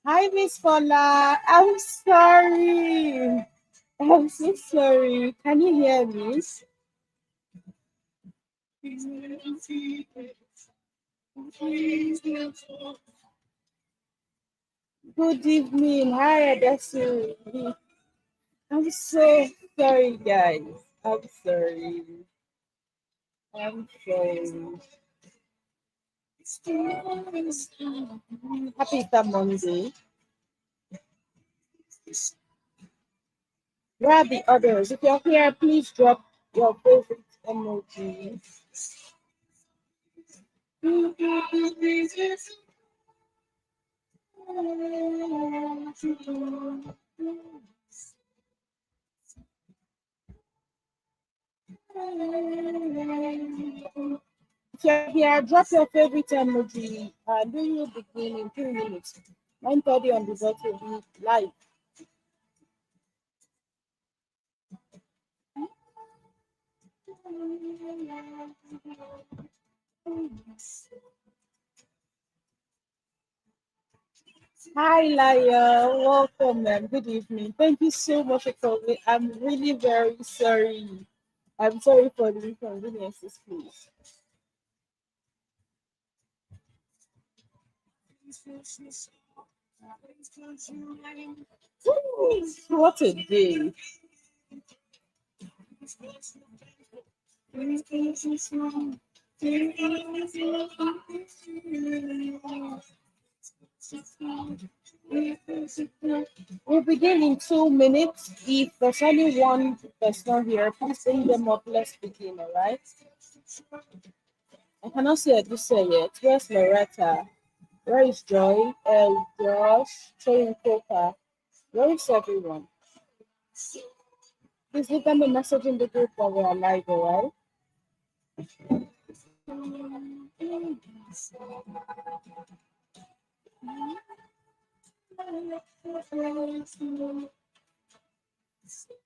Hi, Miss Fola. I'm sorry. I'm so sorry. Can you hear me? Good evening. Hi, Adesu. I'm so sorry, guys. I'm sorry. I'm sorry. Happy Easter Monday. Where are the others? If you're here, please drop your favorite emoji. If you're here, drop your favorite emoji. Do you begin in 2 minutes? 9:30 on the dot will be live. Hi, Laya. Welcome, ma'am. Good evening. Thank you so much for coming. I'm really very sorry. I'm sorry for the inconveniences, please. What a day. We'll begin in 2 minutes. If there's only one person here, please bring them up. Let's begin, all right? I cannot see Eduse yet. Where's Loretta? Where is Joy? Josh, Trey, and Coca. Where is everyone? Please leave them a message in the group while we're live, all right?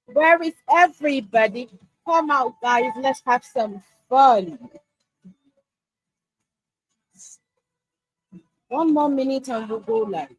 Where is everybody? Come out, guys. Let's have some fun. 1 more minute and we'll go live.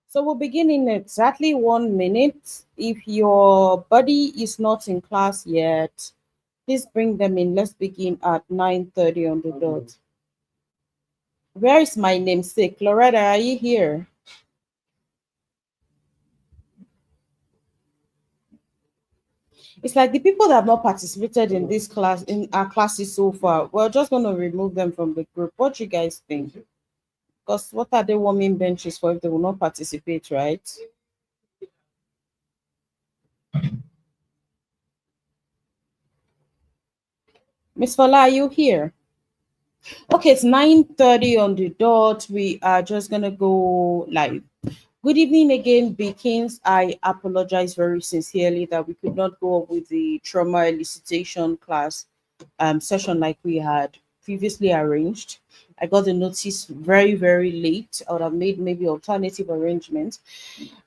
So we'll begin in exactly 1 minute. If your buddy is not in class yet, please bring them in. Let's begin at 9:30 on the dot. Where is my namesake? Loretta, are you here? It's like the people that have not participated in this class, in our classes so far, we're just going to remove them from the group. What do you guys think? Because what are they warming benches for if they will not participate, right? Miss Fala, are you here? Okay, it's 9:30 on the dot. We are just gonna go live. Good evening again, Beacons. I apologize very sincerely that we could not go with the trauma elicitation class session like we had previously arranged. I got the notice very, very late. I would have made maybe alternative arrangements.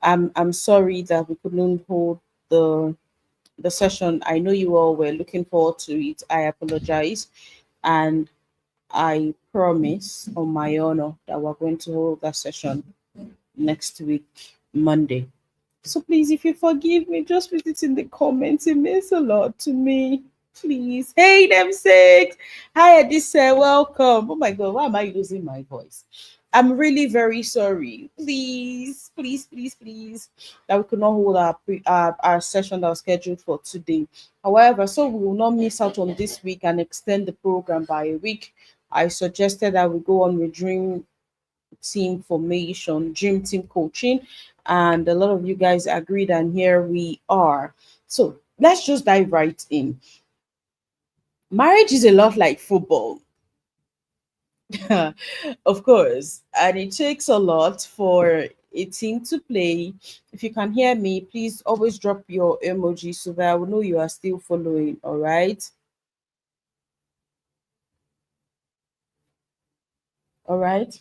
I'm sorry that we couldn't hold the session. I know you all were looking forward to it. I apologize. And I promise on my honor that we're going to hold that session next week, Monday. So please, if you forgive me, just put it in the comments. It means a lot to me. Please. Hey, them six. Hi, Edisa. Welcome. Oh my God, why am I losing my voice? I'm really very sorry. Please, please, please, please, that we could not hold our session that was scheduled for today. However, so we will not miss out on this week and extend the program by a week. I suggested that we go on with dream team formation, dream team coaching, and a lot of you guys agreed, and here we are. So let's just dive right in. Marriage is a lot like football. Of course, and it takes a lot for a team to play. If you can hear me, please always drop your emoji so that I will know you are still following. All right. All right.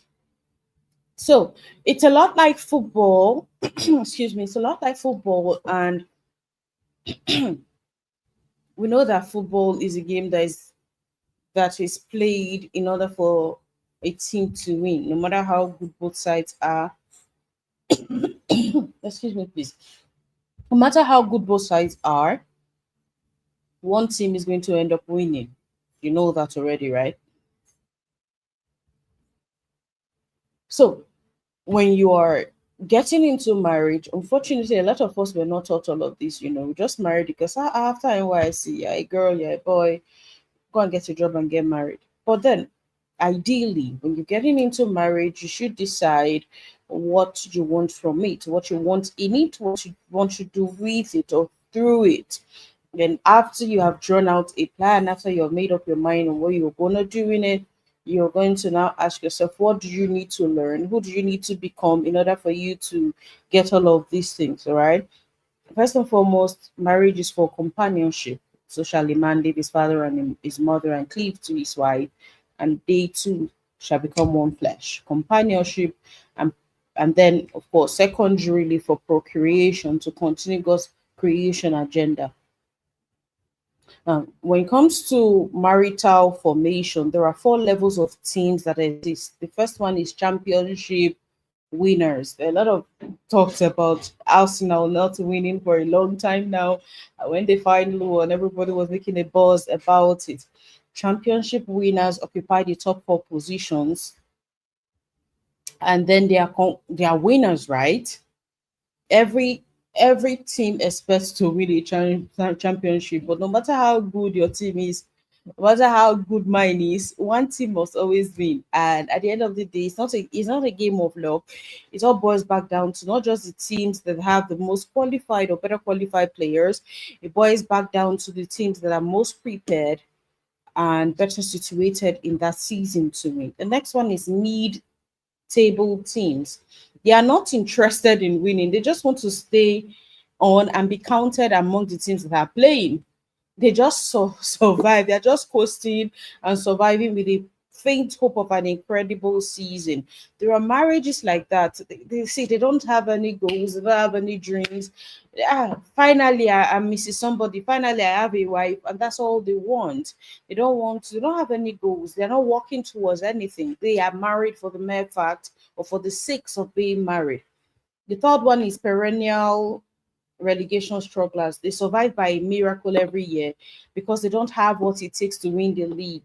So it's a lot like football. Excuse me. It's a lot like football, and we know that football is a game that is played in order for a team to win, no matter how good both sides are. Excuse me, please. No matter how good both sides are, one team is going to end up winning. You know that already, right? So when you are getting into marriage, unfortunately, a lot of us were not taught all of this. We just married because after NYC, you're a girl, you're a boy, go and get a job and get married. But then, ideally, when you're getting into marriage, you should decide what you want from it, what you want in it, what you want to do with it or through it. Then, after you have drawn out a plan, after you have made up your mind on what you're going to do in it, you're going to now ask yourself, what do you need to learn? Who do you need to become in order for you to get all of these things? All right. First and foremost, marriage is for companionship. So shall a man leave his father and his mother and cleave to his wife, and they two shall become one flesh. Companionship, and then of course, secondarily for procreation to continue God's creation agenda. Now, when it comes to marital formation, there are four levels of teams that exist. The first one is championship winners. There are a lot of talks about Arsenal not winning for a long time now. When they finally won, everybody was making a buzz about it. Championship winners occupy the top four positions, and then they are winners, right? Every team expects to win a championship, but no matter how good your team is, no matter how good mine is, one team must always win. And at the end of the day, it's not a game of luck. It all boils back down to not just the teams that have the most qualified or better qualified players. It boils back down to the teams that are most prepared and better situated in that season to win. The next one is mid-table teams. They are not interested in winning. They just want to stay on and be counted among the teams that are playing. They just survive. They're just coasting and surviving with a faint hope of an incredible season. There are marriages like that. They say they don't have any goals, they don't have any dreams. Finally, I'm Mrs. Somebody. Finally, I have a wife, and that's all they want. They don't have any goals. They're not working towards anything. They are married for the mere fact or for the sake of being married. The third one is perennial relegation strugglers. They survive by a miracle every year because they don't have what it takes to win the league.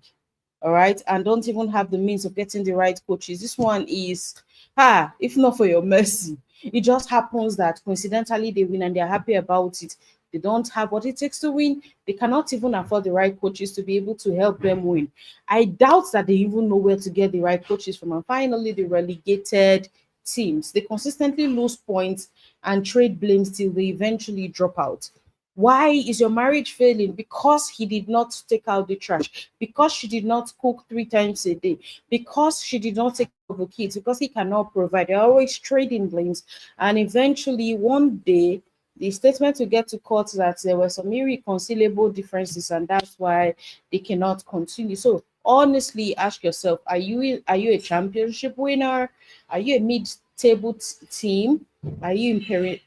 All right. And don't even have the means of getting the right coaches. This one is, if not for your mercy, it just happens that coincidentally they win and they're happy about it. They don't have what it takes to win. They cannot even afford the right coaches to be able to help them win. I doubt that they even know where to get the right coaches from. And finally, the relegated teams. They consistently lose points and trade blames till they eventually drop out. Why is your marriage failing? Because he did not take out the trash, because she did not cook 3 times a day, because she did not take care of the kids, because he cannot provide. They're always trading blames. And eventually, one day, the statement will get to court that there were some irreconcilable differences, and that's why they cannot continue. So honestly, ask yourself: Are you a championship winner? Are you a mid-table team? Are you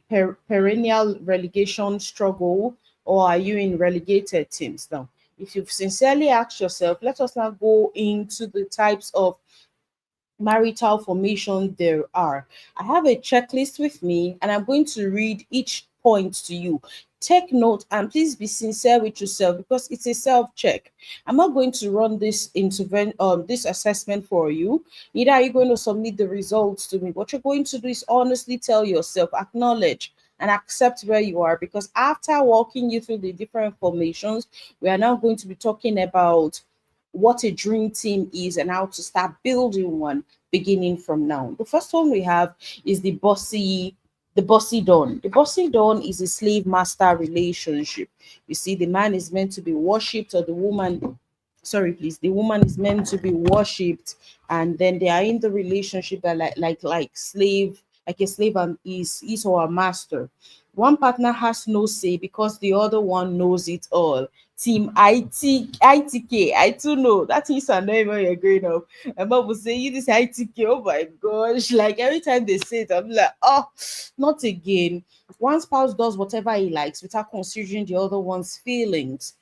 in perennial relegation struggle, or are you in relegated teams now? If you've sincerely asked yourself, let us now go into the types of marital formation there are. I have a checklist with me, and I'm going to read each point to you. Take note and please be sincere with yourself because it's a self-check. I'm not going to run this assessment for you. Neither are you going to submit the results to me. What you're going to do is honestly tell yourself, acknowledge and accept where you are, because after walking you through the different formations, we are now going to be talking about what a dream team is and how to start building one beginning from now. The first one we have is the bossy don. The bossy don is a slave master relationship. You see, the man is meant to be worshipped, or the woman, sorry, please, the woman is meant to be worshipped, and then they are in the relationship that like slave, like a slave and is or a master. One partner has no say because the other one knows it all. Team ITK. I too know that is a name when you're growing up. My mom will say, you this ITK. Oh my gosh. Like every time they say it, I'm like, oh, not again. One spouse does whatever he likes without considering the other one's feelings.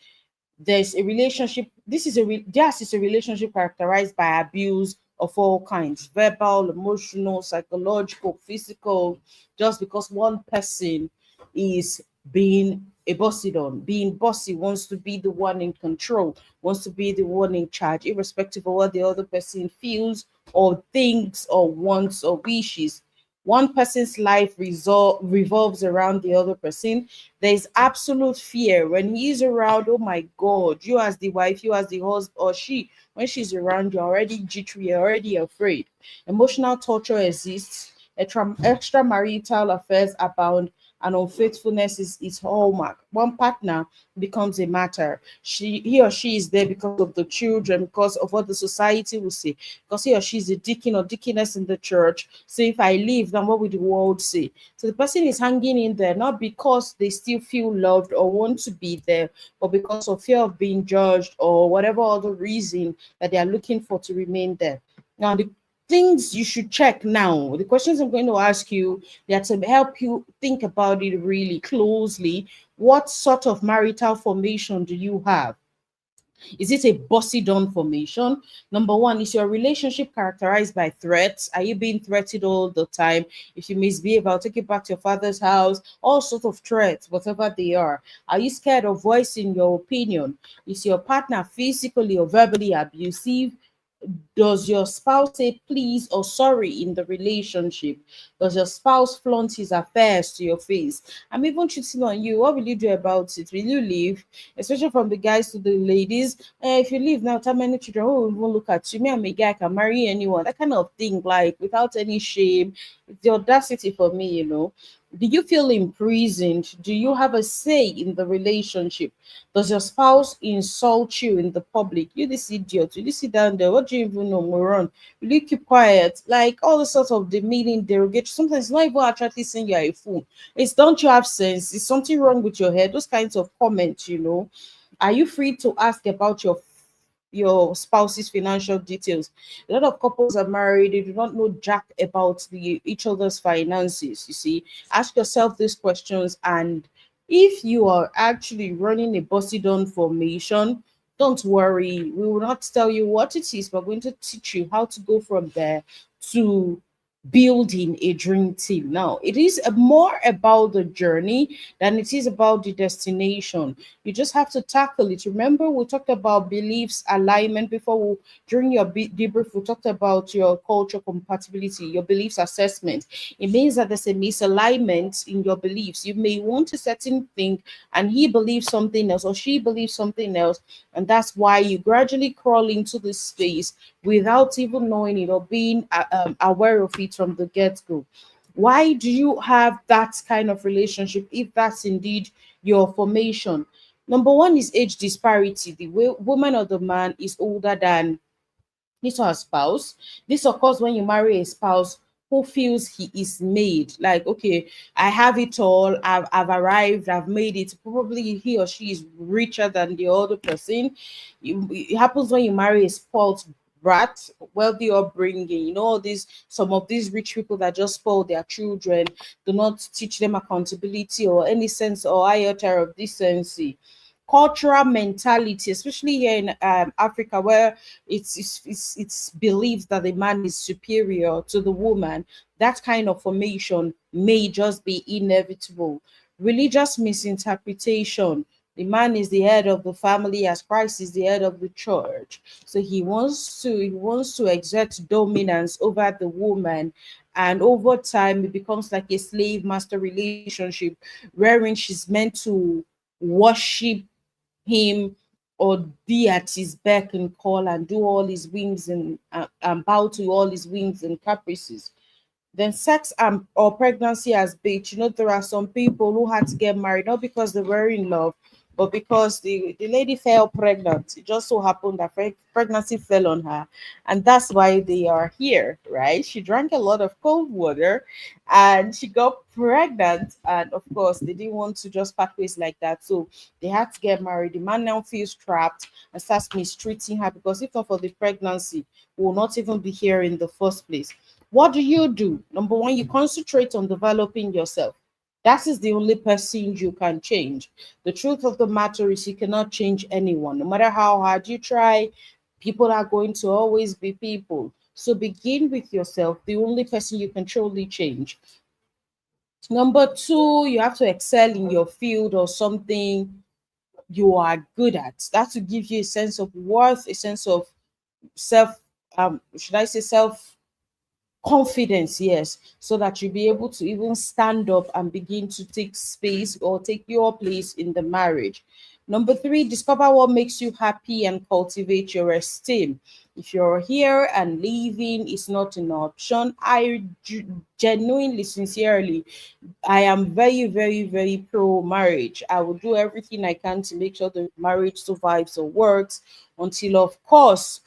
There's a relationship. This is a relationship characterized by abuse of all kinds: verbal, emotional, psychological, physical. Just because one person is being a bossy on, being bossy, wants to be the one in control, wants to be the one in charge, irrespective of what the other person feels or thinks or wants or wishes. One person's life revolves around the other person. There's absolute fear when he's around. Oh my God, you as the wife, you as the husband, or she, when she's around, you're already jittery, you're already afraid. Emotional torture exists. Extramarital affairs abound, and unfaithfulness is hallmark. One partner becomes a matter. He or she is there because of the children, because of what the society will say, because he or she is a deacon or deaconess in the church. So if I leave, then what will the world say? So the person is hanging in there not because they still feel loved or want to be there, but because of fear of being judged or whatever other reason that they are looking for to remain there. Now, the things you should check now, the questions I'm going to ask you, they are to help you think about it really closely. What sort of marital formation do you have? Is it a bossy down formation? Number one, is your relationship characterized by threats? Are you being threatened all the time? If you misbehave, I'll take you back to your father's house. All sorts of threats, whatever they are. Are you scared of voicing your opinion? Is your partner physically or verbally abusive? Does your spouse say please or sorry in the relationship? Does your spouse flaunt his affairs to your face? I'm even cheating on you. What will you do about it? Will you leave? Especially from the guys to the ladies. If you leave now, how many children who will even look at you? Me, I'm a guy, I can marry anyone. That kind of thing, like without any shame. It's the audacity for me. Do you feel imprisoned? Do you have a say in the relationship? Does your spouse insult you in the public? You this idiot, you sit down there, what do you even know, moron? Will you keep quiet? Like all the sorts of demeaning derogatory. Sometimes it's not even actually saying you're a fool. It's don't you have sense? Is something wrong with your head? Those kinds of comments. Are you free to ask about your spouse's financial details? A lot of couples are married, they do not know jack about each other's finances. You see, ask yourself these questions, and if you are actually running a bossy down formation, don't worry. We will not tell you what it is. We're going to teach you how to go from there to building a dream team. Now, it is more about the journey than it is about the destination. You just have to tackle it. Remember, we talked about beliefs alignment before. During your debrief, we talked about your culture compatibility, your beliefs assessment. It means that there's a misalignment in your beliefs. You may want a certain thing, and he believes something else, or she believes something else, and that's why you gradually crawl into this space without even knowing it or being aware of it from the get-go. Why do you have that kind of relationship if that's indeed your formation? Number one is age disparity. The woman or the man is older than his or her spouse. This occurs when you marry a spouse who feels he is made. Like, okay, I have it all, I've arrived, I've made it. Probably he or she is richer than the other person. It happens when you marry a spoiled brat, wealthy upbringing. All these some of these rich people that just spoil their children, do not teach them accountability or any sense or iota of decency. Cultural mentality, especially here in Africa, where it's believed that the man is superior to the woman. That kind of formation may just be inevitable. Religious misinterpretation. The man is the head of the family as Christ is the head of the church. So he wants to exert dominance over the woman, and over time it becomes like a slave master relationship wherein she's meant to worship him or be at his beck and call and do all his whims and bow to all his whims and caprices. Then sex and or pregnancy as bait. There are some people who had to get married not because they were in love, but because the lady fell pregnant. It just so happened that pregnancy fell on her, and that's why they are here, right? She drank a lot of cold water, and she got pregnant, and of course they didn't want to just part ways like that, so they had to get married. The man now feels trapped and starts mistreating her because if not for the pregnancy, we will not even be here in the first place. What do you do? Number one, you concentrate on developing yourself. That is the only person you can change. The truth of the matter is, you cannot change anyone. No matter how hard you try, people are going to always be people. So begin with yourself, the only person you can truly change. Number two, you have to excel in your field or something you are good at. That will give you a sense of worth, a sense of self, should I say self confidence, yes, so that you'll be able to even stand up and begin to take space or take your place in the marriage. Number three, discover what makes you happy and cultivate your esteem. If you're here and leaving is not an option, genuinely, sincerely, I am very, very, very pro marriage. I will do everything I can to make sure the marriage survives or works until, of course,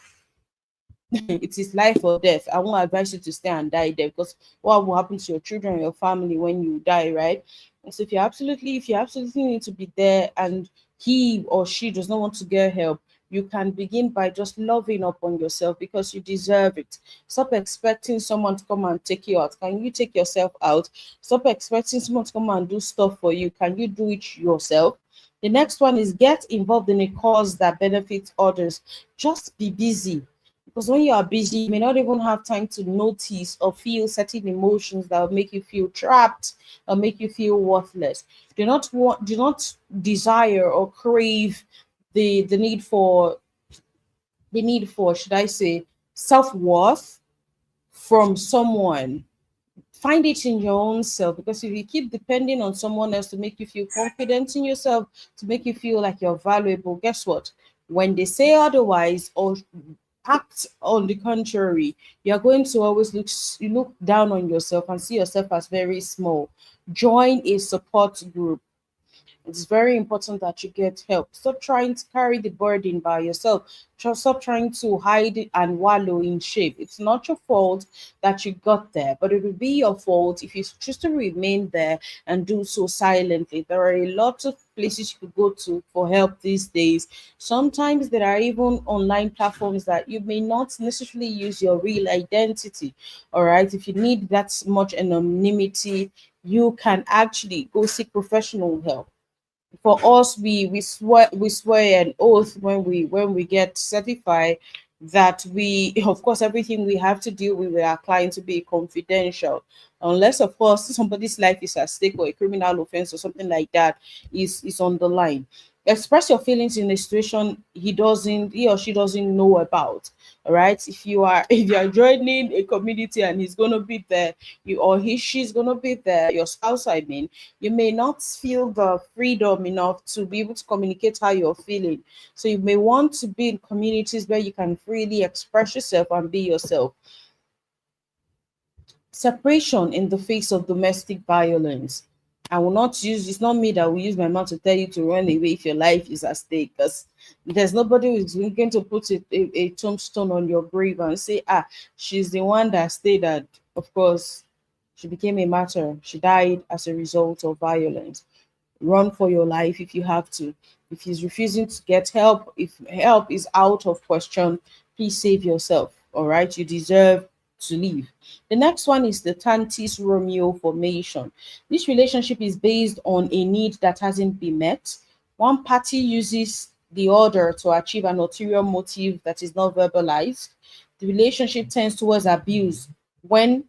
it is life or death. I won't advise you to stay and die there, because what will happen to your children and your family when you die, right? And so if you absolutely need to be there and he or she does not want to get help, you can begin by just loving up on yourself because you deserve it. Stop expecting someone to come and take you out. Can you take yourself out? Stop expecting someone to come and do stuff for you. Can you do it yourself? The next one is get involved in a cause that benefits others. Just be busy, because when you are busy, you may not even have time to notice or feel certain emotions that will make you feel trapped or make you feel worthless. Do not desire or crave the need for should I say self-worth from someone. Find it in your own self, because if you keep depending on someone else to make you feel confident in yourself, to make you feel like you're valuable, guess what? When they say otherwise or act on the contrary, you're going to always look down on yourself and see yourself as very small. Join a support group. It's very important that you get help. Stop trying to carry the burden by yourself. Stop trying to hide it and wallow in shame. It's not your fault that you got there, but it will be your fault if you choose to remain there and do so silently. There are a lot of places you could go to for help these days. Sometimes there are even online platforms that you may not necessarily use your real identity. All right. If you need that much anonymity, you can actually go seek professional help. For us, we swear an oath when we get certified that we, of course, everything we have to deal with our client to be confidential, unless of course somebody's life is at stake or a criminal offense or something like that is on the line. Express your feelings in a situation he or she doesn't know about. All right, if you are joining a community and he's going to be there, she's going to be there, your spouse, I mean, you may not feel the freedom enough to be able to communicate how you're feeling. So you may want to be in communities where you can freely express yourself and be yourself. Separation in the face of domestic violence. I will not use, it's not me that will use my mouth to tell you to run away if your life is at stake, because there's nobody who's going to put a tombstone on your grave and say, she's the one that stayed at, of course, she became a martyr. She died as a result of violence. Run for your life if you have to. If he's refusing to get help, if help is out of question, please save yourself. All right, you deserve to live. The next one is the Tantis Romeo formation. This relationship is based on a need that hasn't been met. One party uses the other to achieve an ulterior motive that is not verbalized. The relationship tends towards abuse when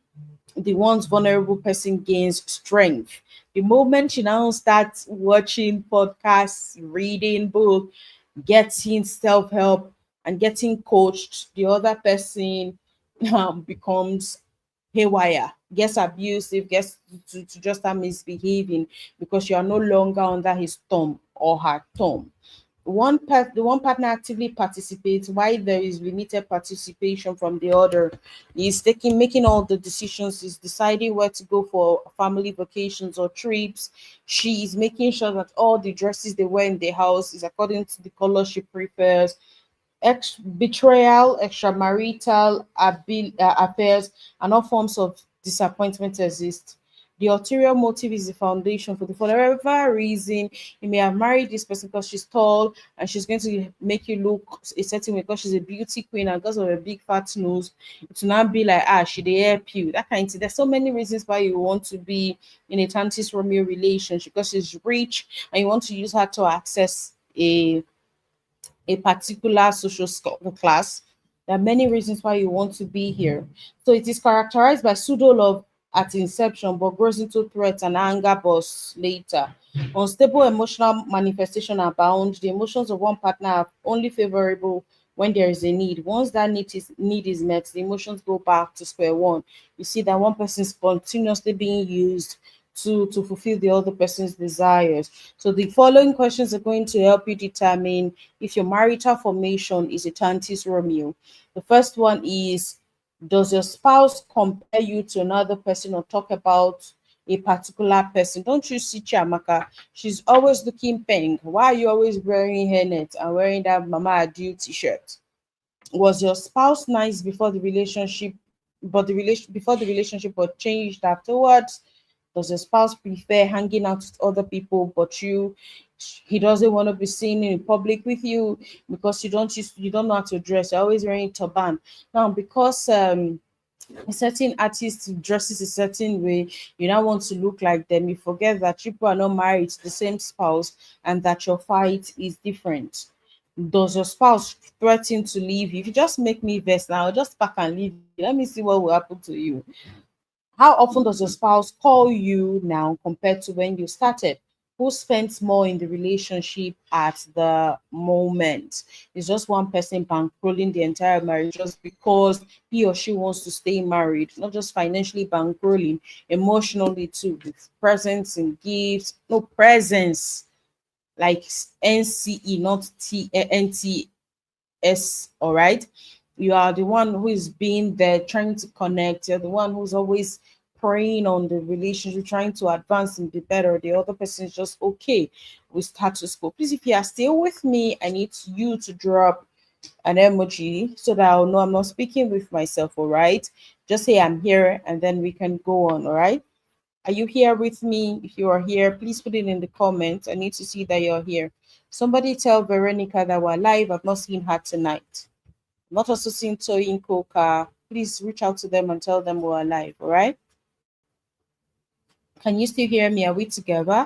the once vulnerable person gains strength. The moment she now starts watching podcasts, reading book, getting self-help and getting coached, the other person becomes haywire, gets abusive, gets to just start misbehaving because you are no longer under his thumb or her thumb. The one partner actively participates while there is limited participation from the other. He's taking making all the decisions, he's deciding where to go for family vacations or trips. She is making sure that all the dresses they wear in the house is according to the color she prefers. Betrayal, extramarital affairs, and all forms of disappointment exist. The ulterior motive is the foundation for whatever reason. You may have married this person because she's tall and she's going to make you look a certain way because she's a beauty queen and because of a big fat nose. To not be like, she they help you. That kind of thing. There's so many reasons why you want to be in a Tantis Romeo relationship because she's rich and you want to use her to access a particular class. There are many reasons why you want to be here. So it is characterized by pseudo love at inception, but grows into threats and anger bursts later. Unstable emotional manifestation abound. The emotions of one partner are only favorable when there is a need. Once that need is met, the emotions go back to square one. You see that one person is continuously being used to fulfill the other person's desires. So the following questions are going to help you determine if your marital formation is a Tantis Romeo. The first one is, does your spouse compare you to another person or talk about a particular person? Don't you see Chiamaka? She's always looking pink. Why are you always wearing hairnet and wearing that Mama Adu t-shirt? Was your spouse nice before the relationship, but the relation before the relationship but changed afterwards? Does your spouse prefer hanging out with other people, but he doesn't want to be seen in public with you because you don't know how to dress? You're always wearing turban. Now, because a certain artist dresses a certain way, you now want to look like them. You forget that people are not married to the same spouse and that your fight is different. Does your spouse threaten to leave you? If you just make me vex now, I'll just pack and leave you. Let me see what will happen to you. How often does your spouse call you now compared to when you started? Who spends more in the relationship at the moment? It's just one person bankrolling the entire marriage just because he or she wants to stay married, not just financially bankrolling, emotionally too, with presents and gifts. No presents like NCE, not NTS, all right? You are the one who is being there trying to connect. You're the one who's always praying on the relationship, trying to advance and be better. The other person is just okay with status quo. Please, if you are still with me, I need you to drop an emoji so that I'll know I'm not speaking with myself, all right? Just say I'm here and then we can go on, all right? Are you here with me? If you are here, please put it in the comments. I need to see that you're here. Somebody tell Veronica that we're live. I've not seen her tonight. Not also seen Toyin Coca. Please reach out to them and tell them we're alive. All right. Can you still hear me? Are we together?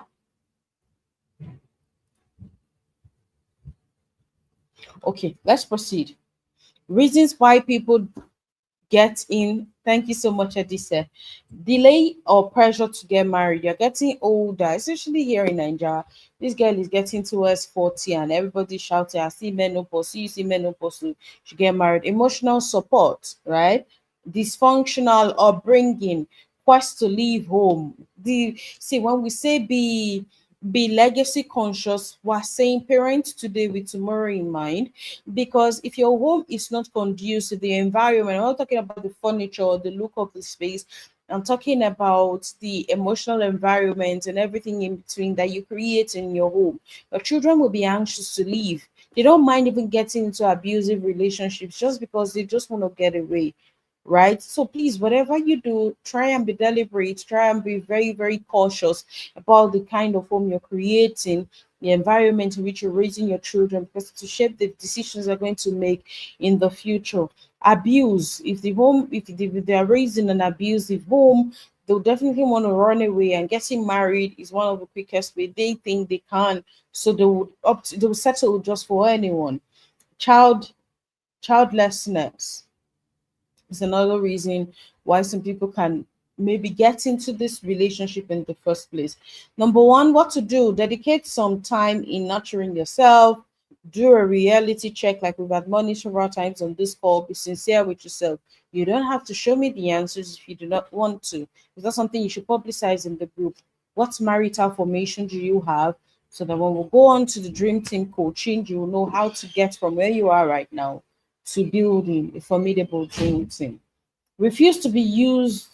Okay, let's proceed. Reasons why people get in. Thank you so much, Adisa. Delay or pressure to get married. You're getting older, especially here in Nigeria. This girl is getting towards 40 and everybody shouting, I see menopause, you see menopause, she get married. Emotional support, right? Dysfunctional upbringing, quest to leave home. When we say be legacy conscious, we're saying parents today with tomorrow in mind, because if your home is not conducive to the environment, I'm not talking about the furniture or the look of the space, I'm talking about the emotional environment and everything in between that you create in your home. Your children will be anxious to leave. They don't mind even getting into abusive relationships just because they just want to get away, right? So please, whatever you do, try and be deliberate, try and be very, very cautious about the kind of home you're creating, the environment in which you're raising your children, because to shape the decisions they're going to make in the future. Abuse, if they are raised in an abusive home, they'll definitely want to run away, and getting married is one of the quickest way they think they can. So they will settle just for anyone. Childlessness is another reason why some people can maybe get into this relationship in the first place. Number one, what to do: dedicate some time in nurturing yourself. Do a reality check, like we've had money several times on this call. Be sincere with yourself. You don't have to show me the answers if you do not want to. It's not something you should publicize in the group. What marital formation do you have? So that when we go on to the dream team coaching, you will know how to get from where you are right now to building a formidable dream team. Refuse to be used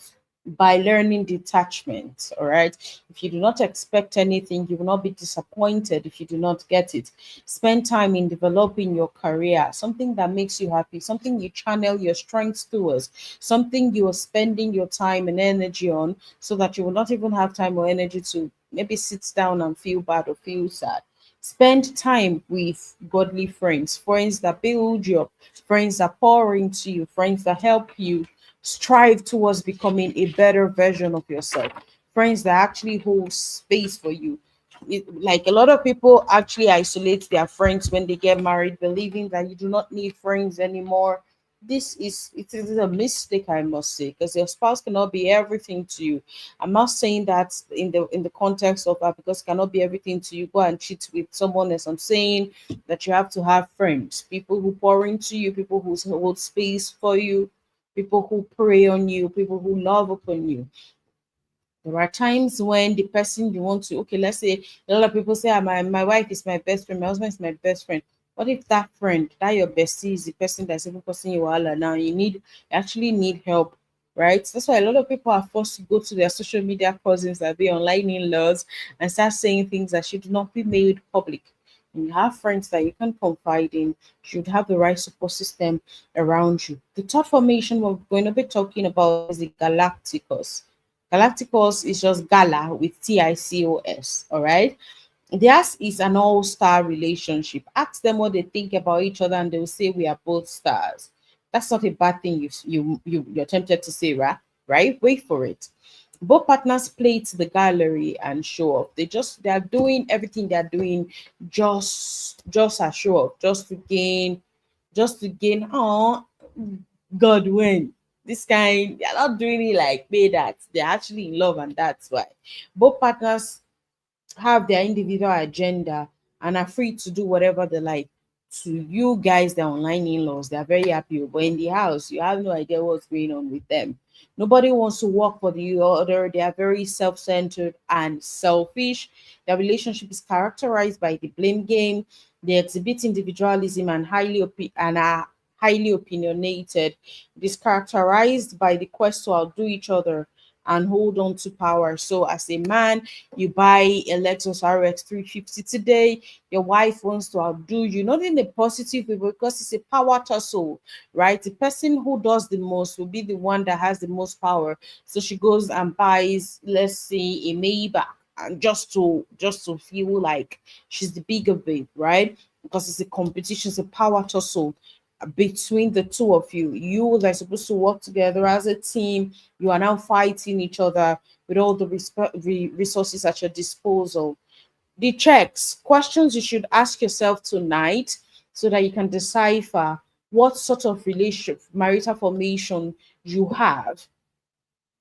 by learning detachment. All right. If you do not expect anything, you will not be disappointed if you do not get it. Spend time in developing your career, something that makes you happy, something you channel your strengths towards, something you are spending your time and energy on, so that you will not even have time or energy to maybe sit down and feel bad or feel sad. Spend time with godly friends, friends that build you up, friends that pour into you, friends that help you strive towards becoming a better version of yourself, friends that actually hold space for you. Like a lot of people actually isolate their friends when they get married, believing that you do not need friends anymore. It is a mistake, I must say, because your spouse cannot be everything to you. I'm not saying that in the context of because it cannot be everything to you, go and cheat with someone else. I'm saying that you have to have friends, people who pour into you, people who hold space for you, people who pray on you, people who love upon you. There are times when the person you want to, okay, let's say a lot of people say, my wife is my best friend, my husband is my best friend. What if that friend, that your bestie, is the person that's even causing you all now? You actually need help, right? That's why a lot of people are forced to go to their social media cousins that be online in laws and start saying things that should not be made public. And you have friends that you can confide in, you should have the right support system around you. The third formation we're going to be talking about is the Galacticos. Galacticos is just Gala with TICOS. All right. Theirs is an all-star relationship. Ask them what they think about each other, and they'll say we are both stars. That's not a bad thing. You're tempted to say, right? Right? Wait for it. Both partners play to the gallery and show off. They're doing everything they're doing just as show off, just to gain. Oh, God, when this kind, they're not doing it like pay that. They're actually in love, and that's why both partners have their individual agenda and are free to do whatever they like. To you guys, the online in-laws, they're very happy. But in the house, you have no idea what's going on with them. Nobody wants to work for the other. They are very self-centered and selfish. Their relationship is characterized by the blame game. They exhibit individualism and are highly opinionated. It is characterized by the quest to outdo each other and hold on to power. So, as a man, you buy a Lexus RX 350 today, your wife wants to outdo you, not in a positive way, because it's a power tussle, right? The person who does the most will be the one that has the most power. So she goes and buys, let's say, a Maybach, and just to feel like she's the big of it, right? Because it's a competition, it's a power tussle between the two of you. You are supposed to work together as a team. You are now fighting each other with all the resources at your disposal. The checks, questions you should ask yourself tonight so that you can decipher what sort of relationship, marital formation you have.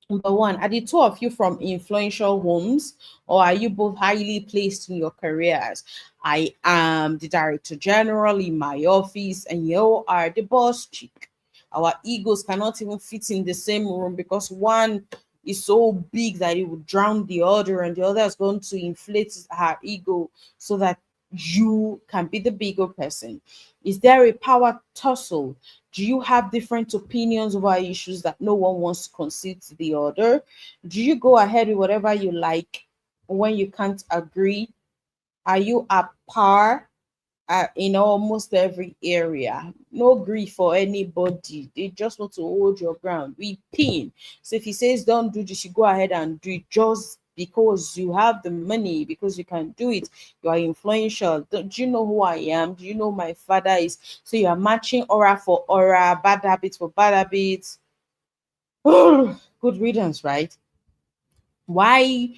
Number one, are the two of you from influential homes, or are you both highly placed in your careers? I am the director general in my office, and you are the boss chick. Our egos cannot even fit in the same room because one is so big that it would drown the other, and the other is going to inflate her ego so that you can be the bigger person. Is there a power tussle? Do you have different opinions over issues that no one wants to concede to the other? Do you go ahead with whatever you like when you can't agree? Are you at par in almost every area? No grief for anybody. They just want to hold your ground. We pin. So if he says don't do this, you go ahead and do it just because you have the money, because you can do it. You are influential. Do you know who I am? Do you know my father is? So you are matching aura for aura, bad habits for bad habits. Good riddance, right? Why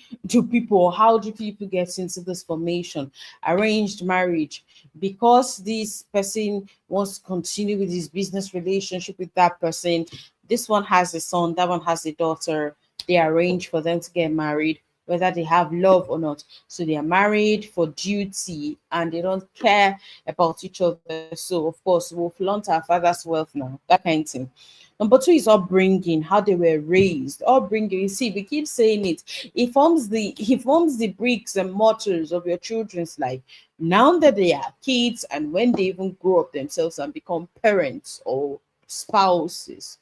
how do people get into this formation? Arranged marriage, because this person wants to continue with his business relationship with that person. This one has a son, that one has a daughter. they arrange for them to get married, whether they have love or not. So they are married for duty and they don't care about each other. So of course we'll flaunt our father's wealth now, that kind of thing. Number two is upbringing, how they were raised. Upbringing, you see, we keep saying it. It forms the bricks and mortars of your children's life. Now that they are kids and when they even grow up themselves and become parents or spouses.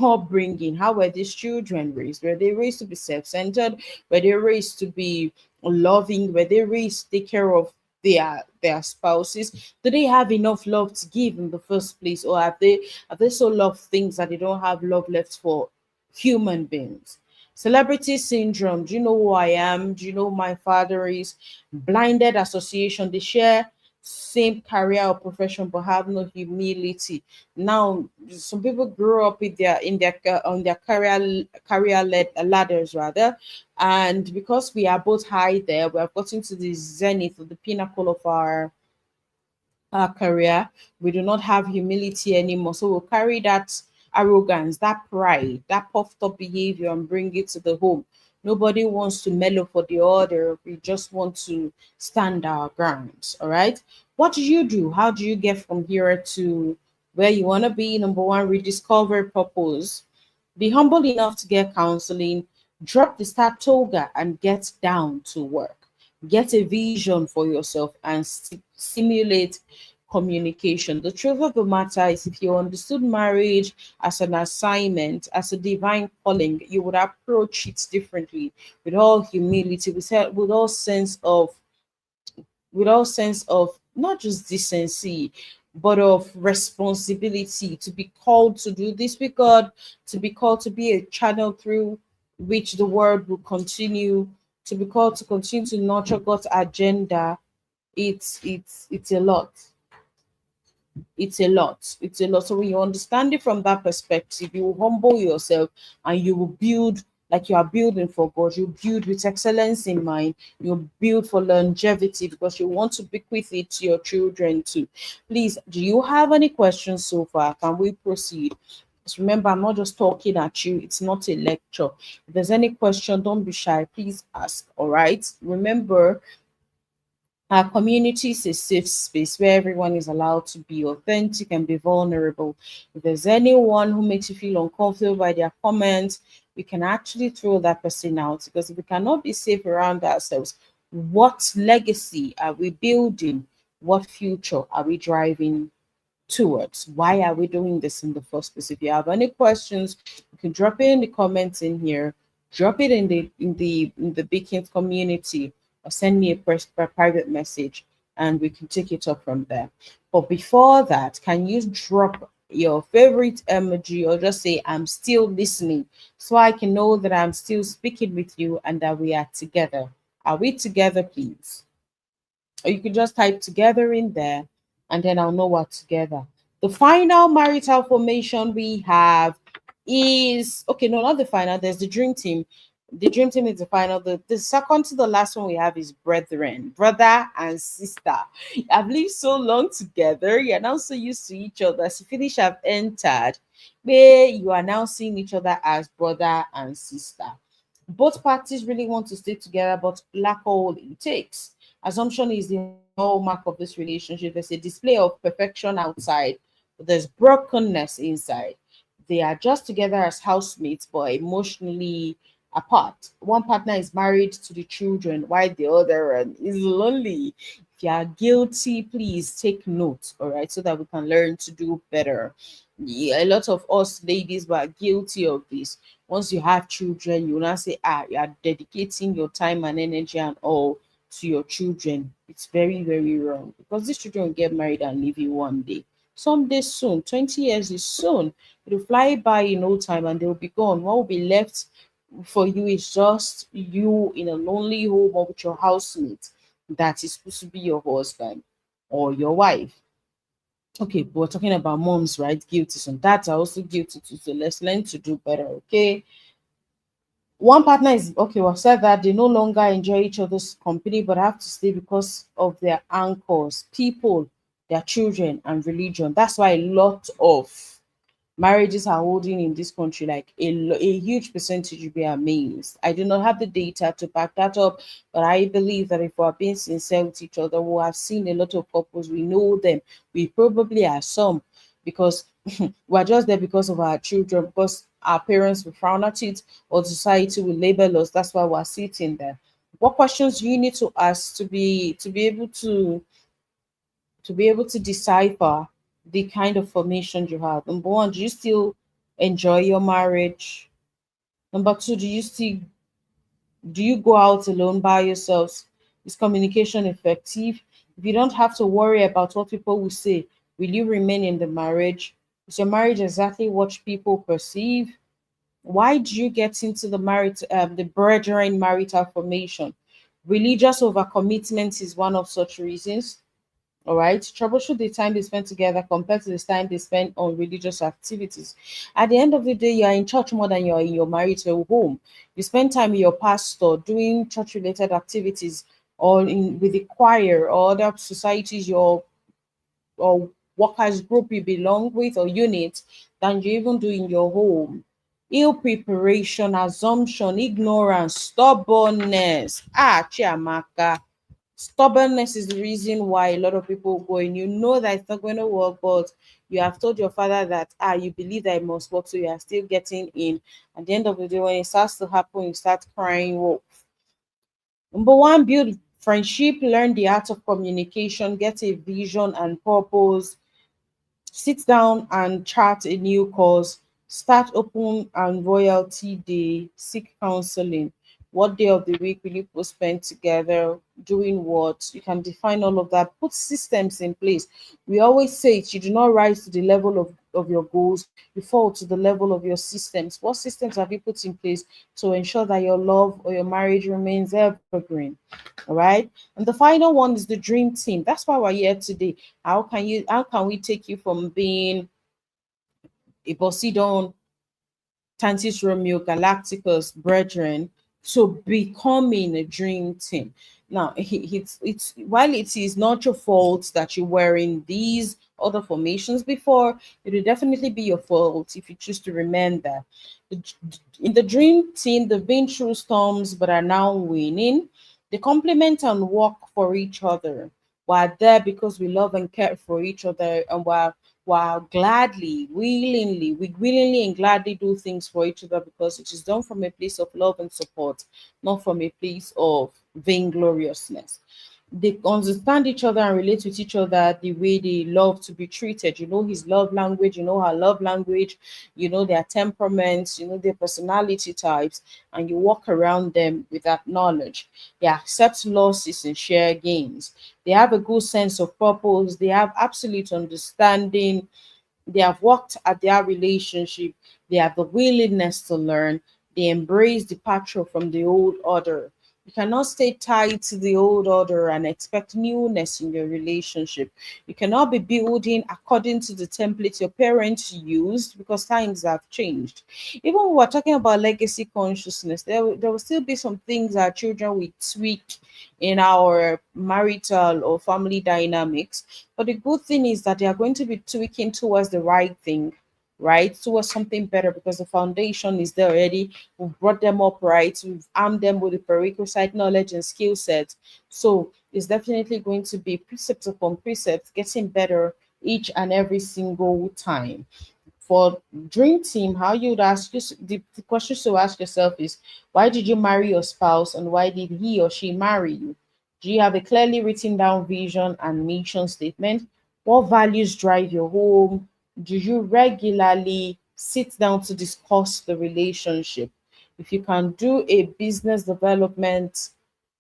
Upbringing, how were these children raised? Were they raised to be self-centered? Were they raised to be loving? Were they raised to take care of their spouses? Do they have enough love to give in the first place, or have they so loved things that they don't have love left for human beings? Celebrity syndrome. Do you know who I am? Do you know who my father is? Blinded association. They share same career or profession but have no humility. Now some people grow up with on their career led ladders rather, and because we are both high there, we have gotten to the zenith of the pinnacle of our career. We do not have humility anymore, so we'll carry that arrogance, that pride, that puffed up behavior and bring it to the home. Nobody wants to mellow for the other. We just want to stand our grounds. All right. What do you do? How do you get from here to where you want to be? Number one, rediscover purpose. Be humble enough to get counseling. Drop the star toga and get down to work. Get a vision for yourself and simulate communication. The truth of the matter is, if you understood marriage as an assignment, as a divine calling, you would approach it differently, with all humility, with all sense of not just decency, but of responsibility, to be called to do this with God, to be called to be a channel through which the word will continue, to be called to continue to nurture God's agenda. It's a lot. It's a lot. So when you understand it from that perspective, you will humble yourself and you will build like you are building for God. You build with excellence in mind. You build for longevity because you want to bequeath it to your children too. Please, do you have any questions so far? Can we proceed? Just remember, I'm not just talking at you. It's not a lecture. If there's any question, don't be shy. Please ask. All right. Remember, our community is a safe space where everyone is allowed to be authentic and be vulnerable. If there's anyone who makes you feel uncomfortable by their comments, we can actually throw that person out, because if we cannot be safe around ourselves, what legacy are we building? What future are we driving towards? Why are we doing this in the first place? If you have any questions, you can drop it in the comments in here, drop it in the Beacons community, or send me a private message and we can take it up from there. But before that, can you drop your favorite emoji or just say I'm still listening, so I can know that I'm still speaking with you and that we are together? Are we together, please? Or you could just type together in there and then I'll know what together. The final marital formation we have is, okay, no, not the final. There's the dream team. The dream team is the final. The second to the last one we have is brethren, brother and sister. I've lived so long together. You're now so used to each other. As you finish, have entered, where you are now seeing each other as brother and sister. Both parties really want to stay together, but lack all it takes. Assumption is the hallmark of this relationship. There's a display of perfection outside, but there's brokenness inside. They are just together as housemates, but emotionally apart. One partner is married to the children, while the other is lonely. If you are guilty, please take note, all right, so that we can learn to do better. Yeah, a lot of us ladies were guilty of this. Once you have children, you now say, you are dedicating your time and energy and all to your children. It's very, very wrong, because these children will get married and leave you one day. Someday soon, 20 years is soon. It'll fly by in no time and they'll be gone. What will be left for you is just you in a lonely home or with your housemate that is supposed to be your husband or your wife. Okay, but we're talking about moms, right? Guilty. So dads are also guilty too. So let's learn to do better, okay? One partner is okay, well said that they no longer enjoy each other's company but have to stay because of their anchors, people, their children, and religion. That's why a lot of marriages are holding in this country, like a huge percentage, you'll be amazed. I do not have the data to back that up, but I believe that if we're being sincere with each other, we have seen a lot of couples, we know them, we probably are some, because we're just there because of our children, because our parents will frown at it, or society will label us. That's why we're sitting there. What questions do you need to ask to be able to decipher the kind of formation you have? Number one, do you still enjoy your marriage? Number two, do you go out alone by yourselves? Is communication effective? If you don't have to worry about what people will say, will you remain in the marriage? Is your marriage exactly what people perceive? Why do you get into the brethren marital formation? Religious overcommitment is one of such reasons. All right, troubleshoot the time they spend together compared to the time they spend on religious activities. At the end of the day, you are in church more than you are in your marital home. You spend time with your pastor doing church related activities, or in with the choir or other societies or workers group you belong with or unit, than you even do in your home. Ill preparation, assumption, ignorance, stubbornness. Chiamaka. Stubbornness is the reason why a lot of people go in. You know that it's not going to work, but you have told your father that you believe that it must work, so you are still getting in. At the end of the day, when it starts to happen, you start crying. Well, number one, build friendship, learn the art of communication, get a vision and purpose, sit down and chart a new cause, start open and royalty day, seek counseling. What day of the week will you both spend together? Doing what? You can define all of that. Put systems in place. We always say it, you do not rise to the level of your goals, you fall to the level of your systems. What systems have you put in place to ensure that your love or your marriage remains evergreen? All right. And the final one is the dream team. That's why we're here today. How can we take you from being a Poseidon, Tantis Romeo, Galacticus, brethren, to becoming a dream team? Now, it's while it is not your fault that you were in these other formations before, it will definitely be your fault if you choose to remain there. In the dream team, they've been through storms but are now winning. They complement and work for each other. We're there because we love and care for each other, and we're we willingly and gladly do things for each other because it is done from a place of love and support, not from a place of vaingloriousness. They understand each other and relate with each other the way they love to be treated. You know his love language, you know her love language, you know their temperaments, you know their personality types, and you walk around them with that knowledge. They accept losses and share gains. They have a good sense of purpose. They have absolute understanding. They have worked at their relationship. They have the willingness to learn. They embrace departure from the old order. You cannot stay tied to the old order and expect newness in your relationship. You cannot be building according to the template your parents used because times have changed. Even when we're talking about legacy consciousness, there will still be some things our children will tweak in our marital or family dynamics. But the good thing is that they are going to be tweaking towards the right thing, right? Towards something better because the foundation is there already. We've brought them up right. We've armed them with the prerequisite knowledge and skill set. So it's definitely going to be precept upon precept, getting better each and every single time. For dream team, how you would ask you the questions to ask yourself is, why did you marry your spouse and why did he or she marry you? Do you have a clearly written down vision and mission statement? What values drive your home? Do you regularly sit down to discuss the relationship? If you can do a business development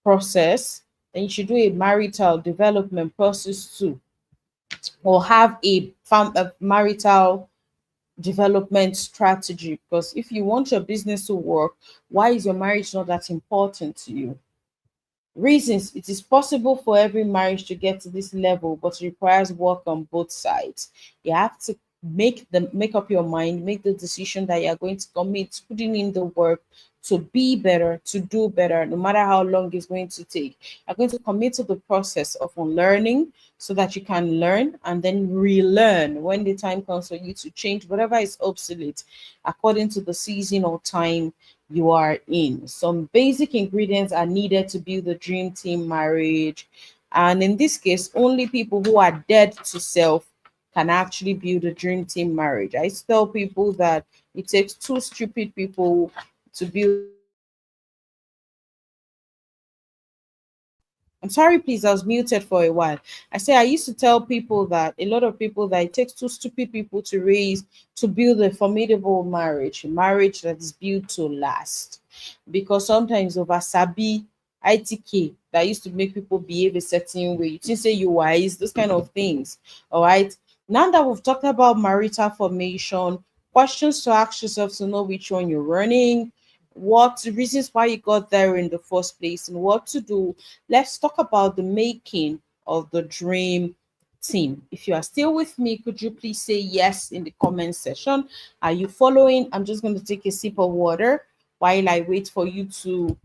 process, then you should do a marital development process too, or have a marital development strategy. Because if you want your business to work, why is your marriage not that important to you? Reasons: it is possible for every marriage to get to this level, but it requires work on both sides. You have to make up your mind, make the decision that you're going to commit, putting in the work to be better, to do better, no matter how long it's going to take. You're going to commit to the process of unlearning so that you can learn and then relearn when the time comes for you to change whatever is obsolete according to the season or time you are in. Some basic ingredients are needed to build the dream team marriage. And in this case, only people who are dead to self can actually build a dream team marriage. I tell people that it takes two stupid people to build a dream team marriage. I'm sorry, please, I was muted for a while. I say I used to tell people that a lot of people that it takes two stupid people to build a formidable marriage, a marriage that is built to last. Because sometimes over sabi, ITK that used to make people behave a certain way. You think say you wise, those kind of things. All right. Now that we've talked about marital formation, questions to ask yourself to know which one you're running, what reasons why you got there in the first place, and what to do. Let's talk about the making of the dream team. If you are still with me, could you please say yes in the comment section? Are you following? I'm just going to take a sip of water while I wait for you to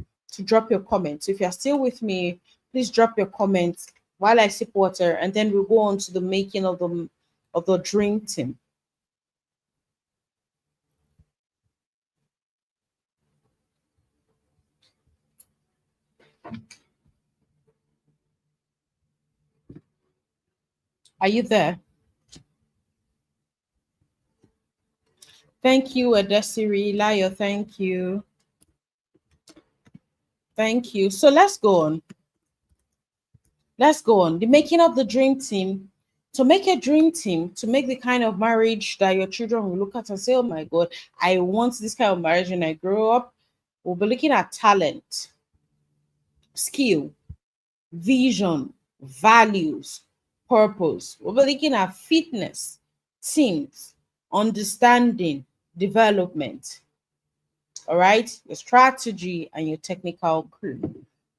drop your comments. If you are still with me, please drop your comments while I sip water, and then we'll go on to the making of the dream team. Are you there? Thank you, Adesiri. Layo, thank you. Thank you. So let's go on. Let's go on. The making of the dream team. To make a dream team, to make the kind of marriage that your children will look at and say, oh my God, I want this kind of marriage when I grow up, we'll be looking at talent, skill, vision, values, purpose. We'll be looking at fitness, teams, understanding, development. All right, your strategy and your technical crew.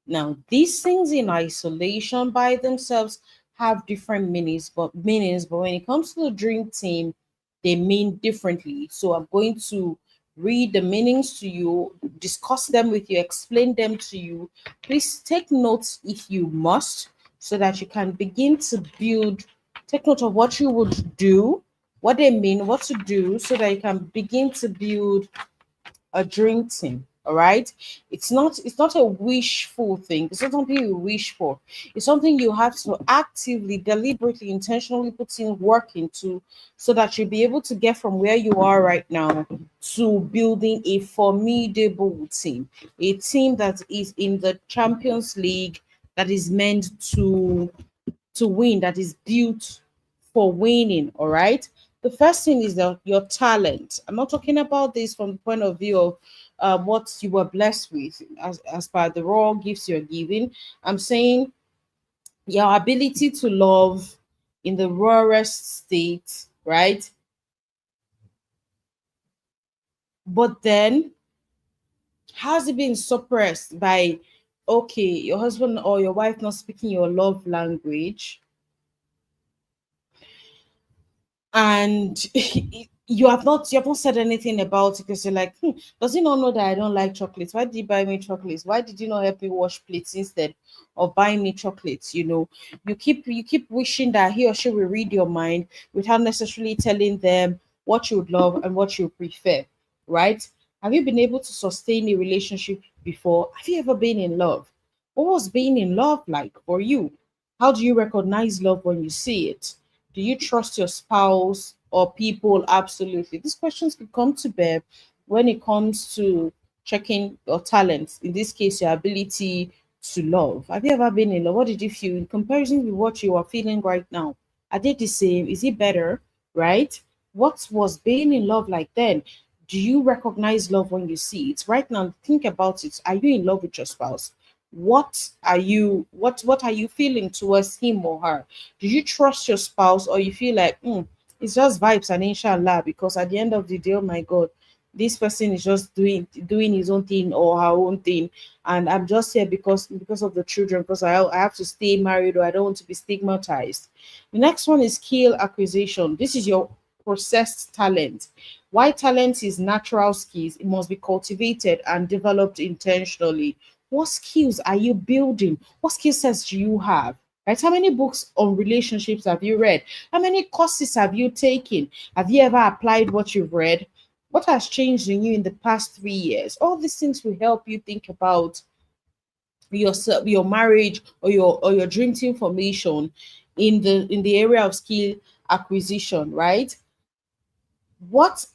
Now, these things in isolation by themselves have different meanings, but when it comes to the dream team, they mean differently. So I'm going to read the meanings to you, discuss them with you, explain them to you. Please take notes if you must, so that you can begin to build, take note of what you would do, what they mean, what to do, so that you can begin to build a dream team. All right, it's not a wishful thing. It's not something you wish for. It's something you have to actively, deliberately, intentionally put in work into, so that you'll be able to get from where you are right now to building a formidable team, a team that is in the Champions League, that is meant to win, that is built for winning. All right. The first thing is your talent. I'm not talking about this from the point of view of what you were blessed with as per the raw gifts you're giving. I'm saying your ability to love in the rawest state, right? But then, how's it being suppressed by, okay, your husband or your wife not speaking your love language, and you have not said anything about it, because you're like, does he not know that I don't like chocolates? Why did he buy me chocolates? Why did you not help me wash plates instead of buying me chocolates? You keep wishing that he or she will read your mind without necessarily telling them what you would love and what you prefer, right? Have you been able to sustain a relationship before? Have you ever been in love? What was being in love like for you? How do you recognize love when you see it? Do you trust your spouse or people? Absolutely. These questions could come to bear when it comes to checking your talents. In this case, your ability to love. Have you ever been in love? What did you feel in comparison with what you are feeling right now? Are they the same? Is it better? Right? What was being in love like then? Do you recognize love when you see it? Right now, think about it. Are you in love with your spouse? What are you feeling towards him or her? Do you trust your spouse, or you feel like, it's just vibes and inshallah, because at the end of the day, oh my God, this person is just doing his own thing or her own thing, and I'm just here because of the children, because I have to stay married, or I don't want to be stigmatized. The next one is skill acquisition. This is your processed talent. Why talent is natural skills, it must be cultivated and developed intentionally. What skills are you building? What skill sets do you have? Right? How many books on relationships have you read? How many courses have you taken? Have you ever applied what you've read? What has changed in you in the past 3 years? All these things will help you think about your marriage or your dream team formation in the area of skill acquisition, right? What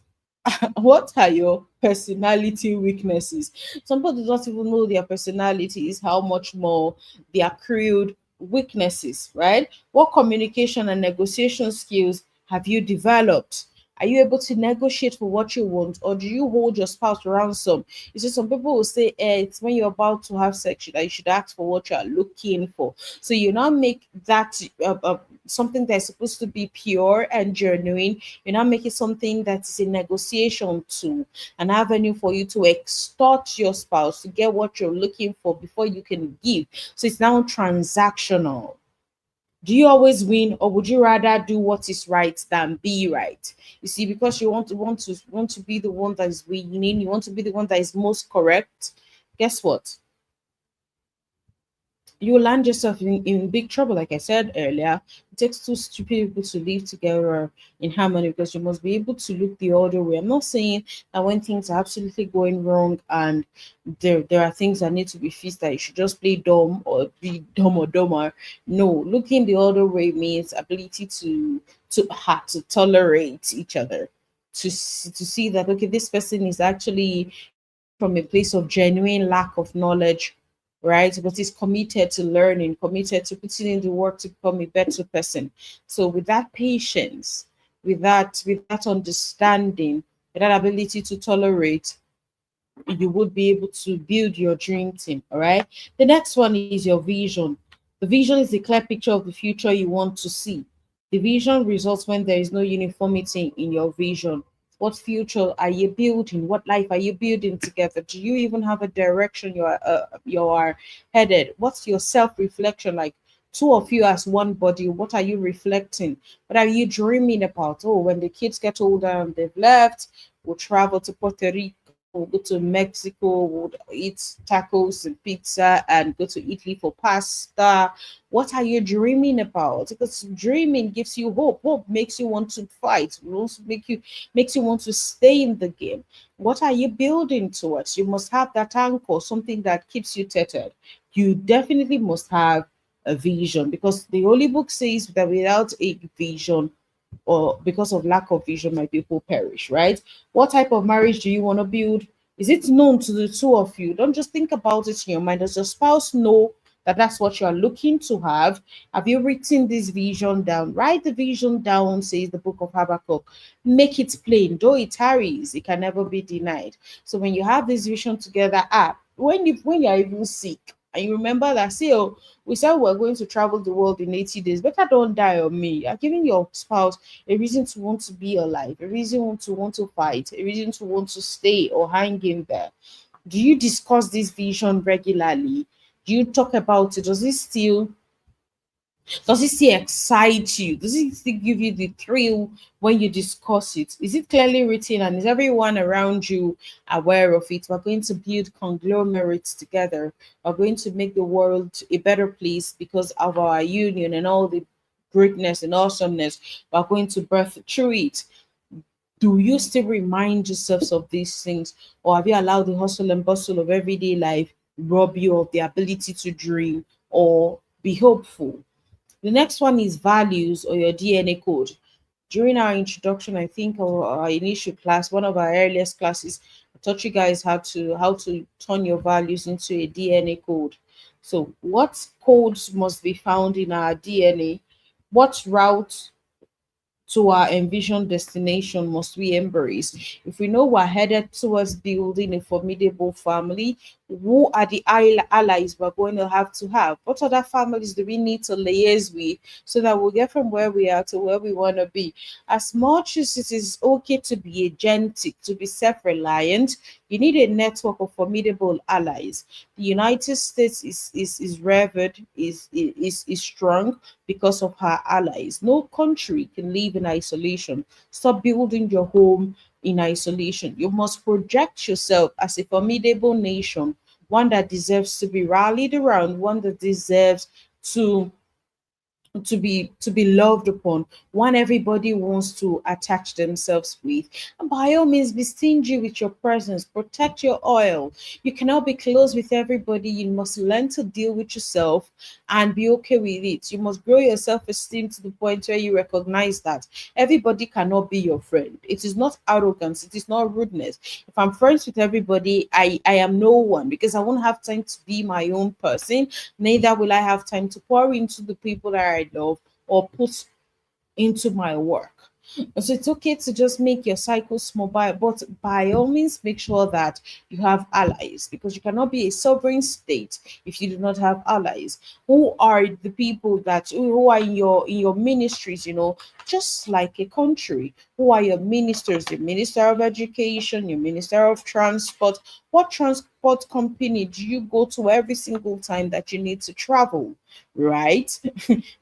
what are your personality weaknesses? Some people do not even know their personalities, how much more their accrued weaknesses, right? What communication and negotiation skills have you developed? Are you able to negotiate for what you want, or do you hold your spouse ransom? You see, some people will say, it's when you're about to have sex that you should ask for what you are looking for. So you now make that something that's supposed to be pure and genuine. You now make it something that is a negotiation tool, an avenue for you to extort your spouse to get what you're looking for before you can give. So it's now transactional. Do you always win, or would you rather do what is right than be right? You see, because you want to be the one that is winning, you want to be the one that is most correct. Guess what? You will land yourself in big trouble. Like I said earlier, it takes two stupid people to live together in harmony, because you must be able to look the other way. I'm not saying that when things are absolutely going wrong and there are things that need to be fixed, that you should just play dumb or be dumb or dumber. No, looking the other way means ability to have to tolerate each other, to see that, okay, this person is actually from a place of genuine lack of knowledge, right? But he's committed to learning, committed to putting in the work to become a better person. So with that patience, with that understanding, with that ability to tolerate, you would be able to build your dream team. All right. The next one is your vision. The vision is the clear picture of the future you want to see. The vision results when there is no uniformity in your vision. What future are you building? What life are you building together? Do you even have a direction you are headed? What's your self reflection like? Two of you as one body. What are you reflecting? What are you dreaming about? Oh, when the kids get older and they've left, we'll travel to Puerto Rico, we'll go to Mexico, we'll eat tacos and pizza, and go to Italy for pasta. What are you dreaming about? Because dreaming gives you hope. Hope makes you want to fight. It also makes you want to stay in the game. What are you building towards? You must have that anchor, something that keeps you tethered. You definitely must have a vision, because the Holy Book says that without a vision, or because of lack of vision, my people perish, right? What type of marriage do you want to build? Is it known to the two of you? Don't just think about it in your mind. Does your spouse know that that's what you are looking to have? Have you written this vision down? Write the vision down, says the book of Habakkuk. Make it plain. Though it tarries, it can never be denied. So when you have this vision together, when you're even sick, and you remember that, say, oh, we said we're going to travel the world in 80 days. Better don't die on me. You're giving your spouse a reason to want to be alive, a reason to want to fight, a reason to want to stay or hang in there. Do you discuss this vision regularly? Do you talk about it? Does it still excite you? Does it still give you the thrill when you discuss it? Is it clearly written, and is everyone around you aware of it? We're going to build conglomerates together. We're going to make the world a better place because of our union and all the greatness and awesomeness we're going to birth through it. Do you still remind yourselves of these things, or have you allowed the hustle and bustle of everyday life rob you of the ability to dream or be hopeful? The next one is values, or your DNA code. During our introduction, I think, or our initial class, one of our earliest classes, I taught you guys how to turn your values into a DNA code. So, what codes must be found in our DNA? What route to our envisioned destination must we embrace? If we know we're headed towards building a formidable family, who are the allies we're going to have? What other families do we need to liaise with so that we'll get from where we are to where we want to be? As much as it is okay to be agentic, to be self-reliant, you need a network of formidable allies. The United States is revered, is strong because of her allies. No country can live in isolation. Stop building your home in isolation. You must project yourself as a formidable nation, one that deserves to be rallied around, one that deserves to to be loved upon, one everybody wants to attach themselves with. And by all means, be stingy with your presence, protect your oil. You cannot be close with everybody. You must learn to deal with yourself and be okay with it. You must grow your self-esteem to the point where you recognize that everybody cannot be your friend. It is not arrogance, it is not rudeness. If I'm friends with everybody, I am no one, because I won't have time to be my own person. Neither will I have time to pour into the people that I love or put into my work. So it's okay to just make your cycle small, but by all means, make sure that you have allies, because you cannot be a sovereign state if you do not have allies. Who are the people that who are in your ministries? Just like a country. Who are your ministers? The Minister of Education, your Minister of Transport. What transport company do you go to every single time that you need to travel? Right?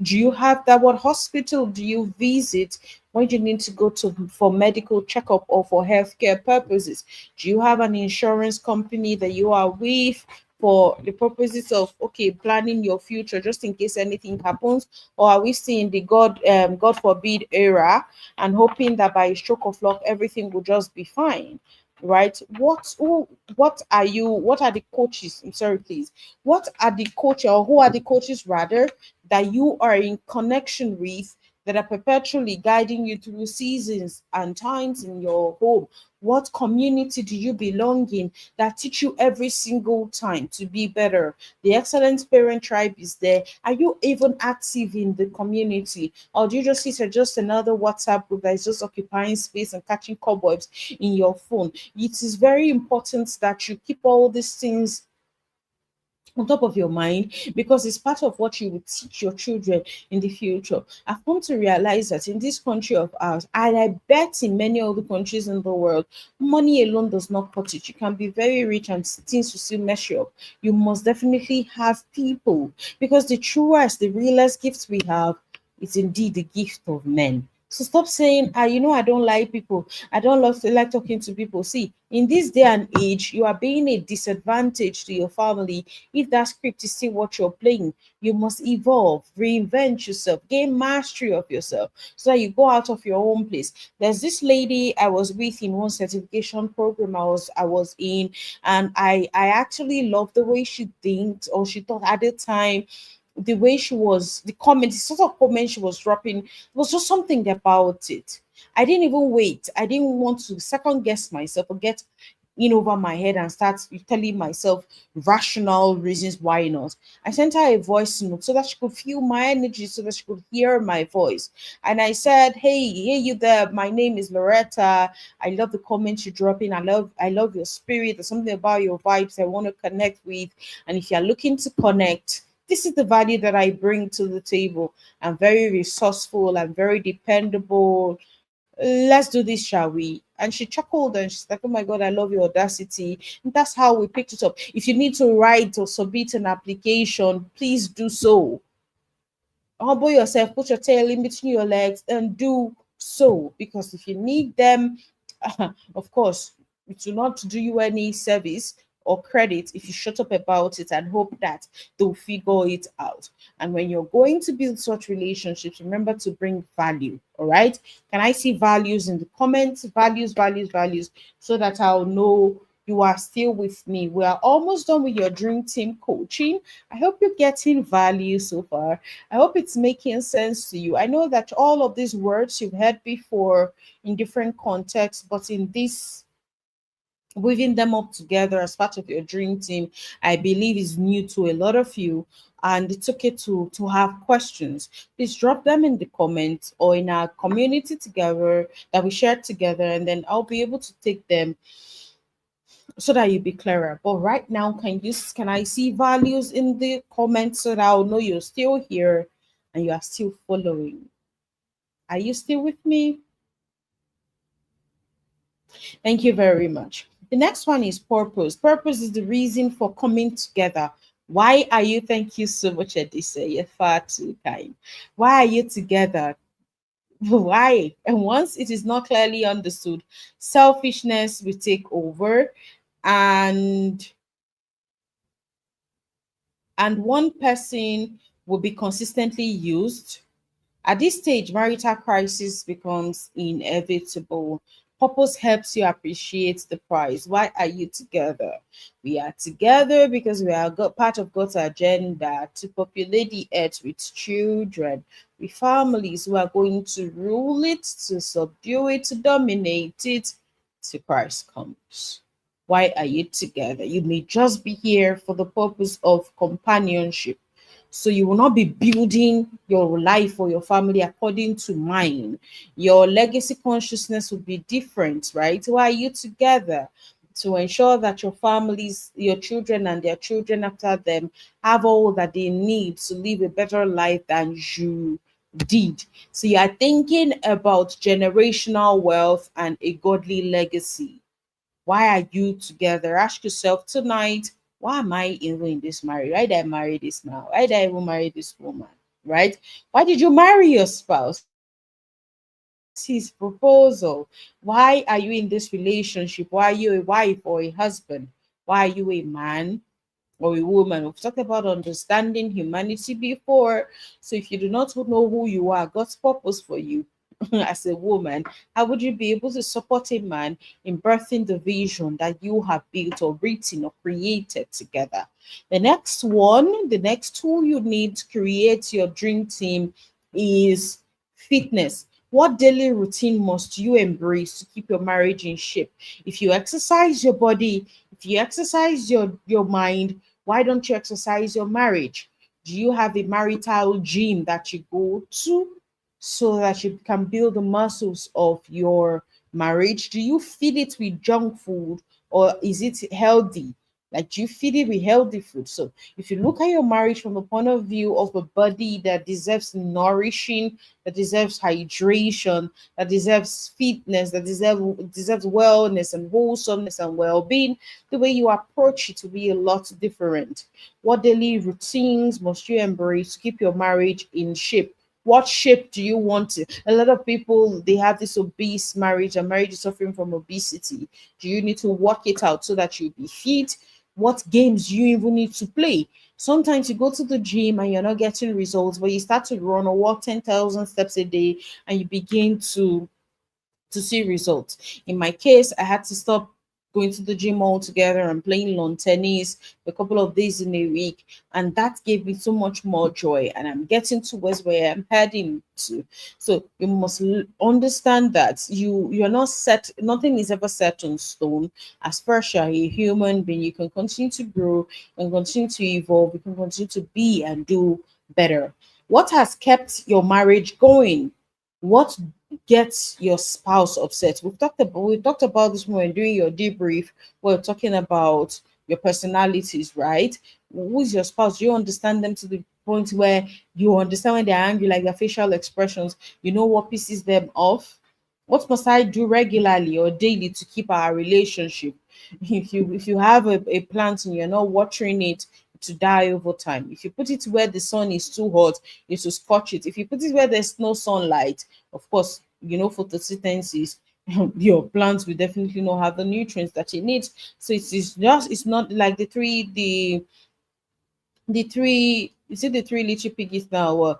Do you have that? What hospital do you visit when you need to go to for medical checkup or for healthcare purposes? Do you have an insurance company that you are with for the purposes of planning your future just in case anything happens? Or are we still in the God forbid era and hoping that by a stroke of luck everything will just be fine? Right? What are the coaches? I'm sorry, please. What are the coaches, or who are the coaches rather, that you are in connection with, that are perpetually guiding you through seasons and times in your home? What community do you belong in that teach you every single time to be better? The Excellent Parent Tribe is there. Are you even active in the community? Or do you just see it as just another WhatsApp group that is just occupying space and catching cobwebs in your phone? It is very important that you keep all these things on top of your mind, because it's part of what you will teach your children in the future. I've come to realize that in this country of ours, and I bet in many other countries in the world, money alone does not cut it. You can be very rich and things will still mess you up. You must definitely have people, because the truest, the realest gifts we have is indeed the gift of men. So stop saying, I don't like people. I don't love to like talking to people. See, in this day and age, you are being a disadvantage to your family if that script is still what you're playing. You must evolve, reinvent yourself, gain mastery of yourself so that you go out of your own place. There's this lady I was with in one certification program I was in, and I actually loved the way she thinks, or she thought at the time, the way she was, the comment, the sort of comment she was dropping, was just something about it. I didn't even wait. I didn't want to second guess myself or get in over my head and start telling myself rational reasons why not. I sent her a voice note so that she could feel my energy, so that she could hear my voice. And I said, hey, you there. My name is Loretta. I love the comments you're dropping. I love your spirit. There's something about your vibes I want to connect with. And if you're looking to connect, this is the value that I bring to the table. I'm very resourceful. I'm very dependable. Let's do this, shall we? And she chuckled and she's like, oh my God, I love your audacity. And that's how we picked it up. If you need to write or submit an application, please do so. Humble yourself, put your tail in between your legs and do so. Because if you need them, of course, it will not do you any service or credit if you shut up about it and hope that they'll figure it out. And when you're going to build such relationships, remember to bring value. All right. Can I see values in the comments? Values, values, values, so that I'll know you are still with me. We are almost done with your dream team coaching. I hope you're getting value so far. I hope it's making sense to you. I know that all of these words you've heard before in different contexts, but in this, weaving them up together as part of your dream team, I believe is new to a lot of you. And it's okay to have questions. Please drop them in the comments or in our community together that we share together, and then I'll be able to take them so that you be clearer. But right now, can I see values in the comments so that I'll know you're still here and you are still following? Are you still with me? Thank you very much. The next one is purpose. Purpose is the reason for coming together. Why are you? Thank you so much, Edisa. You're far too kind. Why are you together? Why? And once it is not clearly understood, selfishness will take over, and one person will be consistently used. At this stage, marital crisis becomes inevitable. Purpose helps you appreciate the prize. Why are you together? We are together because we are part of God's agenda to populate the earth with children, with families who are going to rule it, to subdue it, to dominate it till Christ comes. Why are you together? You may just be here for the purpose of companionship, so you will not be building your life or your family according to mine. Your legacy consciousness will be different, right? Why are you together? To ensure that your families, your children, and their children after them have all that they need to live a better life than you did. So you are thinking about generational wealth and a godly legacy. Why are you together? Ask yourself tonight, why am I even in this marriage? Why did I marry this man? Why did I even marry this woman? Right? Why did you marry your spouse? What's his proposal? Why are you in this relationship? Why are you a wife or a husband? Why are you a man or a woman? We've talked about understanding humanity before. So if you do not know who you are, God's purpose for you as a woman, how would you be able to support a man in birthing the vision that you have built or written or created together? The next tool you need to create your dream team is fitness. What daily routine must you embrace to keep your marriage in shape? If you exercise your body, if you exercise your mind, why don't you exercise your marriage? Do you have a marital gym that you go to so that you can build the muscles of your marriage? Do you feed it with junk food or is it healthy? Like, do you feed it with healthy food? So if you look at your marriage from the point of view of a body that deserves nourishing, that deserves hydration, that deserves fitness, that deserves wellness and wholesomeness and well-being, the way you approach it will be a lot different. What daily routines must you embrace to keep your marriage in shape? What shape do you want it? A lot of people, they have this obese marriage, and marriage is suffering from obesity. Do you need to work it out so that you be fit? What games do you even need to play? Sometimes you go to the gym and you're not getting results, but you start to run or walk 10,000 steps a day and you begin to see results. In my case, I had to stop going to the gym altogether and playing lawn tennis a couple of days in a week, and that gave me so much more joy. And I'm getting towards where I'm heading to. So you must understand that you're not set. Nothing is ever set on stone. As far as you're a human being, you can continue to grow and continue to evolve. You can continue to be and do better. What has kept your marriage going? What gets your spouse upset? We talked about this when we we're doing your debrief. We're talking about your personalities, right? Who's your spouse? Do you understand them to the point where you understand when they're angry, like their facial expressions? You know what pisses them off? What must I do regularly or daily to keep our relationship? If you have a plant and you're not watering it, to die over time. If you put it where the sun is too hot, it will scorch it. If you put it where there's no sunlight, of course, photosynthesis, your plants will definitely not have the nutrients that it needs. So it's not like the three you see the three little piggies now,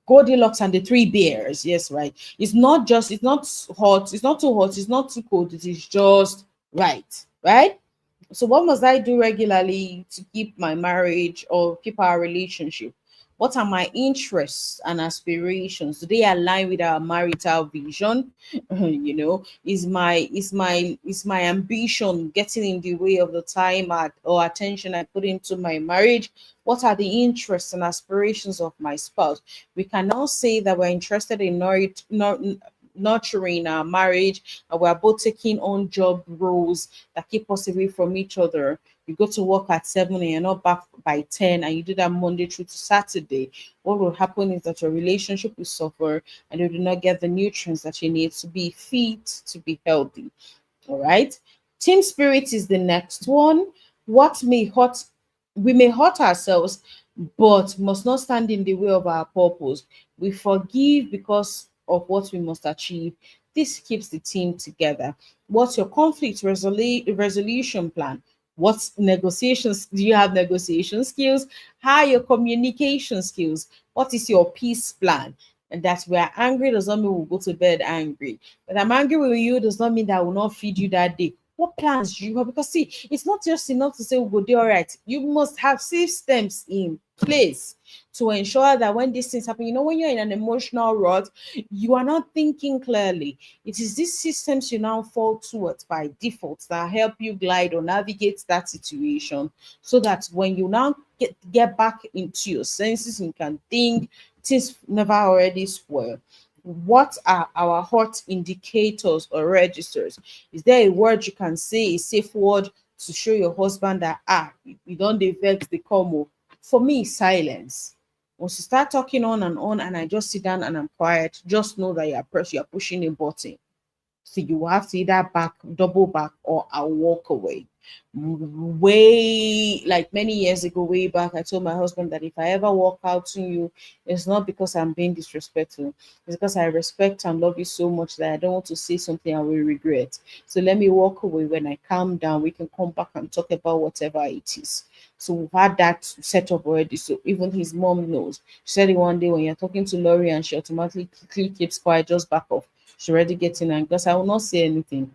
Goldilocks and the three bears. Yes, right. It's not hot, it's not too hot, it's not too cold, it is just right. Right. So what must I do regularly to keep my marriage or keep our relationship? What are my interests and aspirations? Do they align with our marital vision? Is my ambition getting in the way of the time or attention I put into my marriage? What are the interests and aspirations of my spouse? We can now say that we're interested in nurturing our marriage, and we're both taking on job roles that keep us away from each other. You go to work at 7 and you're not back by 10, and you do that Monday through to Saturday. What will happen is that your relationship will suffer, and you do not get the nutrients that you need to be fit, to be healthy. All right. Team spirit is the next one. What may hurt, we may hurt ourselves, but must not stand in the way of our purpose. We forgive because of what we must achieve. This keeps the team together. What's your conflict resolution plan? What negotiations do you have? Negotiation skills? How are your communication skills? What is your peace plan? And that we are angry does not mean we'll go to bed angry. But I'm angry with you does not mean that I will not feed you that day. What plans do you have? Because see, it's not just enough to say we'll go do all right. You must have systems in place to ensure that when these things happen, when you're in an emotional rut, you are not thinking clearly. It is these systems you now fall towards by default that help you glide or navigate that situation, so that when you now get back into your senses and can think, things never already spoil. What are our hot indicators or registers? Is there a word you can say, a safe word to show your husband that you don't vex the como? For me, silence. Once you start talking on and I just sit down and I'm quiet, just know that you're pushing a button. So you will have to either double back, or I'll walk away. Way like many years ago, way back, I told my husband that if I ever walk out to you, it's not because I'm being disrespectful. It's because I respect and love you so much that I don't want to say something I will regret. So let me walk away. When I calm down, we can come back and talk about whatever it is. So we've had that set up already. So even his mom knows. She said it one day when you're talking to Laurie and she automatically keeps quiet, just back off. She's already getting angry because I will not say anything.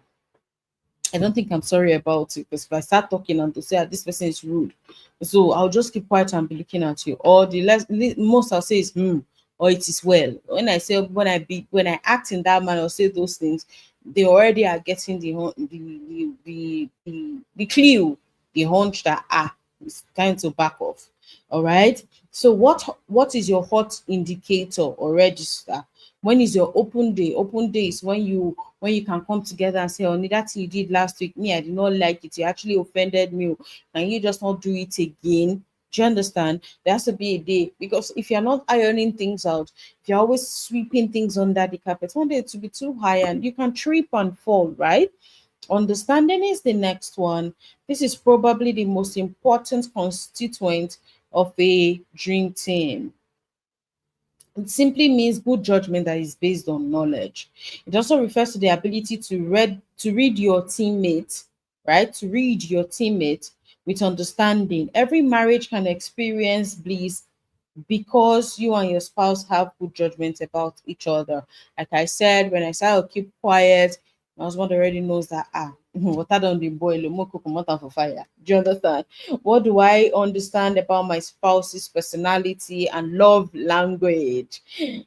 I don't think I'm sorry about it, because if I start talking and to say this person is rude, so I'll just keep quiet and be looking at you. Or most I'll say is or it is well. When I say when I act in that manner or say those things, they already are getting the clue, the hunch that it's time to back off. All right. So what is your hot indicator or register? When is your open day? Open day is when you can come together and say, oh, that thing you did last week, me, I did not like it. You actually offended me. Can you just not do it again? Do you understand? There has to be a day, because if you're not ironing things out, if you're always sweeping things under the carpet, one day it will be too high and you can trip and fall, right? Understanding is the next one. This is probably the most important constituent of a dream team. It simply means good judgment that is based on knowledge. It also refers to the ability to read your teammate, right? To read your teammate with understanding. Every marriage can experience bliss because you and your spouse have good judgment about each other. Like I said, when I say I'll keep quiet, my husband already knows that water don't be boil, more cook water for fire. Do you understand? What do I understand about my spouse's personality and love language?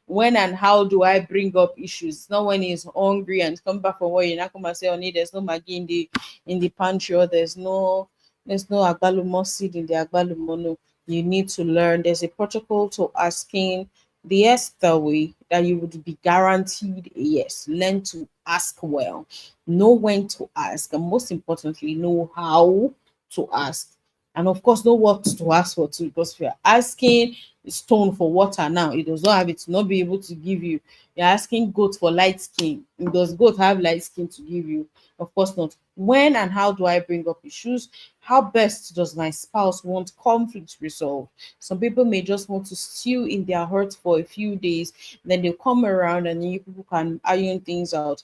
When and how do I bring up issues? It's not when he's hungry and come back from work, you not come and say, oh, there's no Maggie in the pantry, or there's no agbalumo seed in the agbalumo. No, you need to learn. There's a protocol to asking the yes the way that you would be guaranteed a yes. Learn to ask well, know when to ask, and most importantly, know how to ask. And of course, know what to ask for too, because if you're asking stone for water now, it does not have it to not be able to give you. You're asking goat for light skin. Does goat have light skin to give you? Of course not. When and how do I bring up issues? How best does my spouse want conflict resolved? Some people may just want to stew in their hurt for a few days, then they'll come around and you people can iron things out.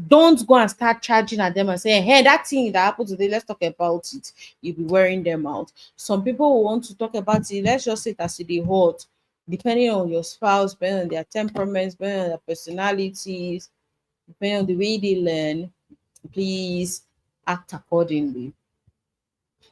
Don't go and start charging at them and saying, hey, that thing that happened today, let's talk about it. You'll be wearing them out. Some people will want to talk about it. Let's just say it as it hot, depending on your spouse, depending on their temperaments, depending on their personalities, depending on the way they learn. Please act accordingly.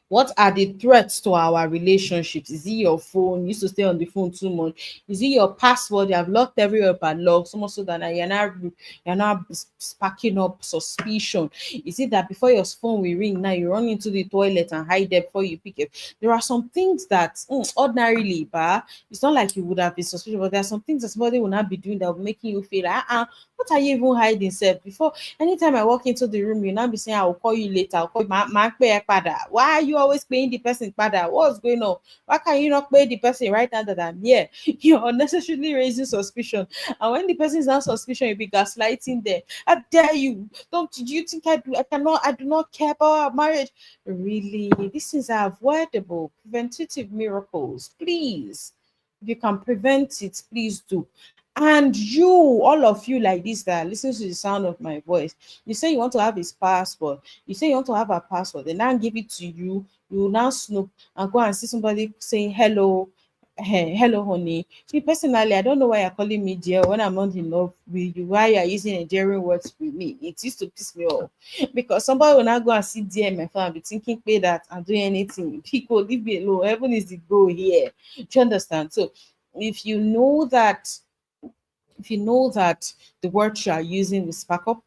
What are the threats to our relationships? Is it your phone? You used to stay on the phone too much. Is it your password? You have locked everywhere but locked, so much so that now you're not sparking up suspicion. Is it that before your phone will ring, now you run into the toilet and hide there before you pick it? There are some things that ordinarily, but it's not like you would have been suspicious, but there are some things that somebody will not be doing that will making you feel like, What are you even hiding, sir? Before, anytime I walk into the room, you now be saying, I will call you later. I'll call you. Why are you always paying the person pada? What's going on? Why can you not pay the person right now that I'm here? You're unnecessarily raising suspicion. And when the person is not suspicion, you'll be gaslighting them. How dare you? Don't do you think I do not care about our marriage? Really, this is avoidable. Preventative miracles. Please. If you can prevent it, please do. And you, all of you like this that listen to the sound of my voice, you say you want to have his passport, you say you want to have a passport, they now give it to you, you will now snoop and go and see somebody saying hello, hello honey. Me personally, I don't know why you're calling me dear when I'm not in love with you, why you're using endearing words with me. It used to piss me off because somebody will now go and see dear in my phone and be thinking pay that I'm doing anything. People leave me alone, heaven is the goal here. Do you understand? So if you know that if you know that the words you are using will spark up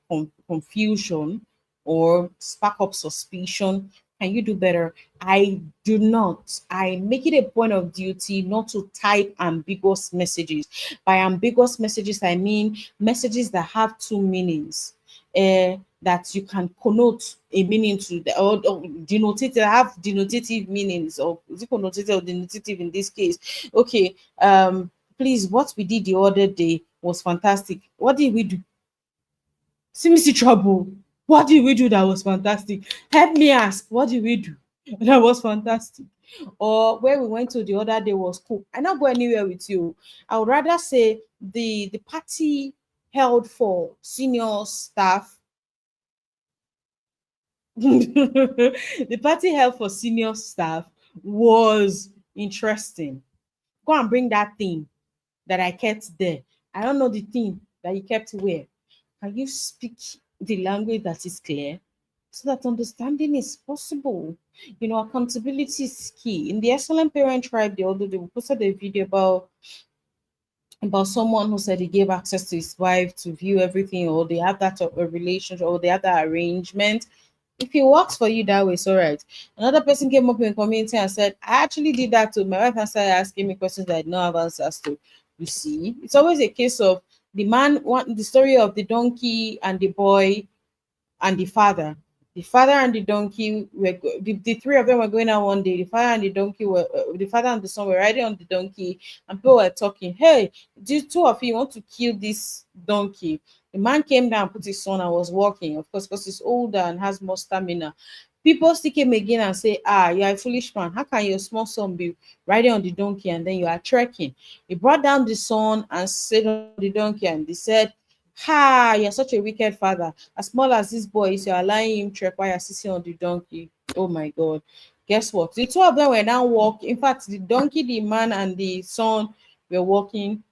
confusion or spark up suspicion, can you do better? I do not. I make it a point of duty not to type ambiguous messages. By ambiguous messages, I mean messages that have two meanings. That you can connote a meaning to the or denotative have denotative meanings, or is it connotative or denotative in this case? Okay, please, what we did the other day was fantastic. What did we do? See me see trouble. What did we do that was fantastic? Help me ask. What did we do that was fantastic? Or where we went to the other day was cool. I not go anywhere with you. I would rather say the party held for senior staff. The party held for senior staff was interesting. Go and bring that thing that I kept there. I don't know the thing that you kept where. Can you speak the language that is clear so that understanding is possible? You know, accountability is key. In the Excellent Parent Tribe, the other day, we posted a video about someone who said he gave access to his wife to view everything, or they have that a relationship, or they have that arrangement. If it works for you that way, it's all right. Another person came up in the community and said, I actually did that too. My wife started asking me questions that I did not have answers to. You see, it's always a case of the man want the story of the donkey and the boy and the father. The father and the donkey the three of them were going out one day. The father and the son were riding on the donkey, and people were talking. Hey, these two of you want to kill this donkey? The man came down, put his son, and was walking. Of course, because he's older and has more stamina. People still came again and say, "Ah, you are a foolish man. How can your small son be riding on the donkey and then you are trekking?" He brought down the son and sat on the donkey, and they said, "Ha, you're such a wicked father. As small as this boy is, you're allowing him trek while you're sitting on the donkey." Oh my God. Guess what? The two of them were now walking. In fact, the donkey, the man, and the son were walking.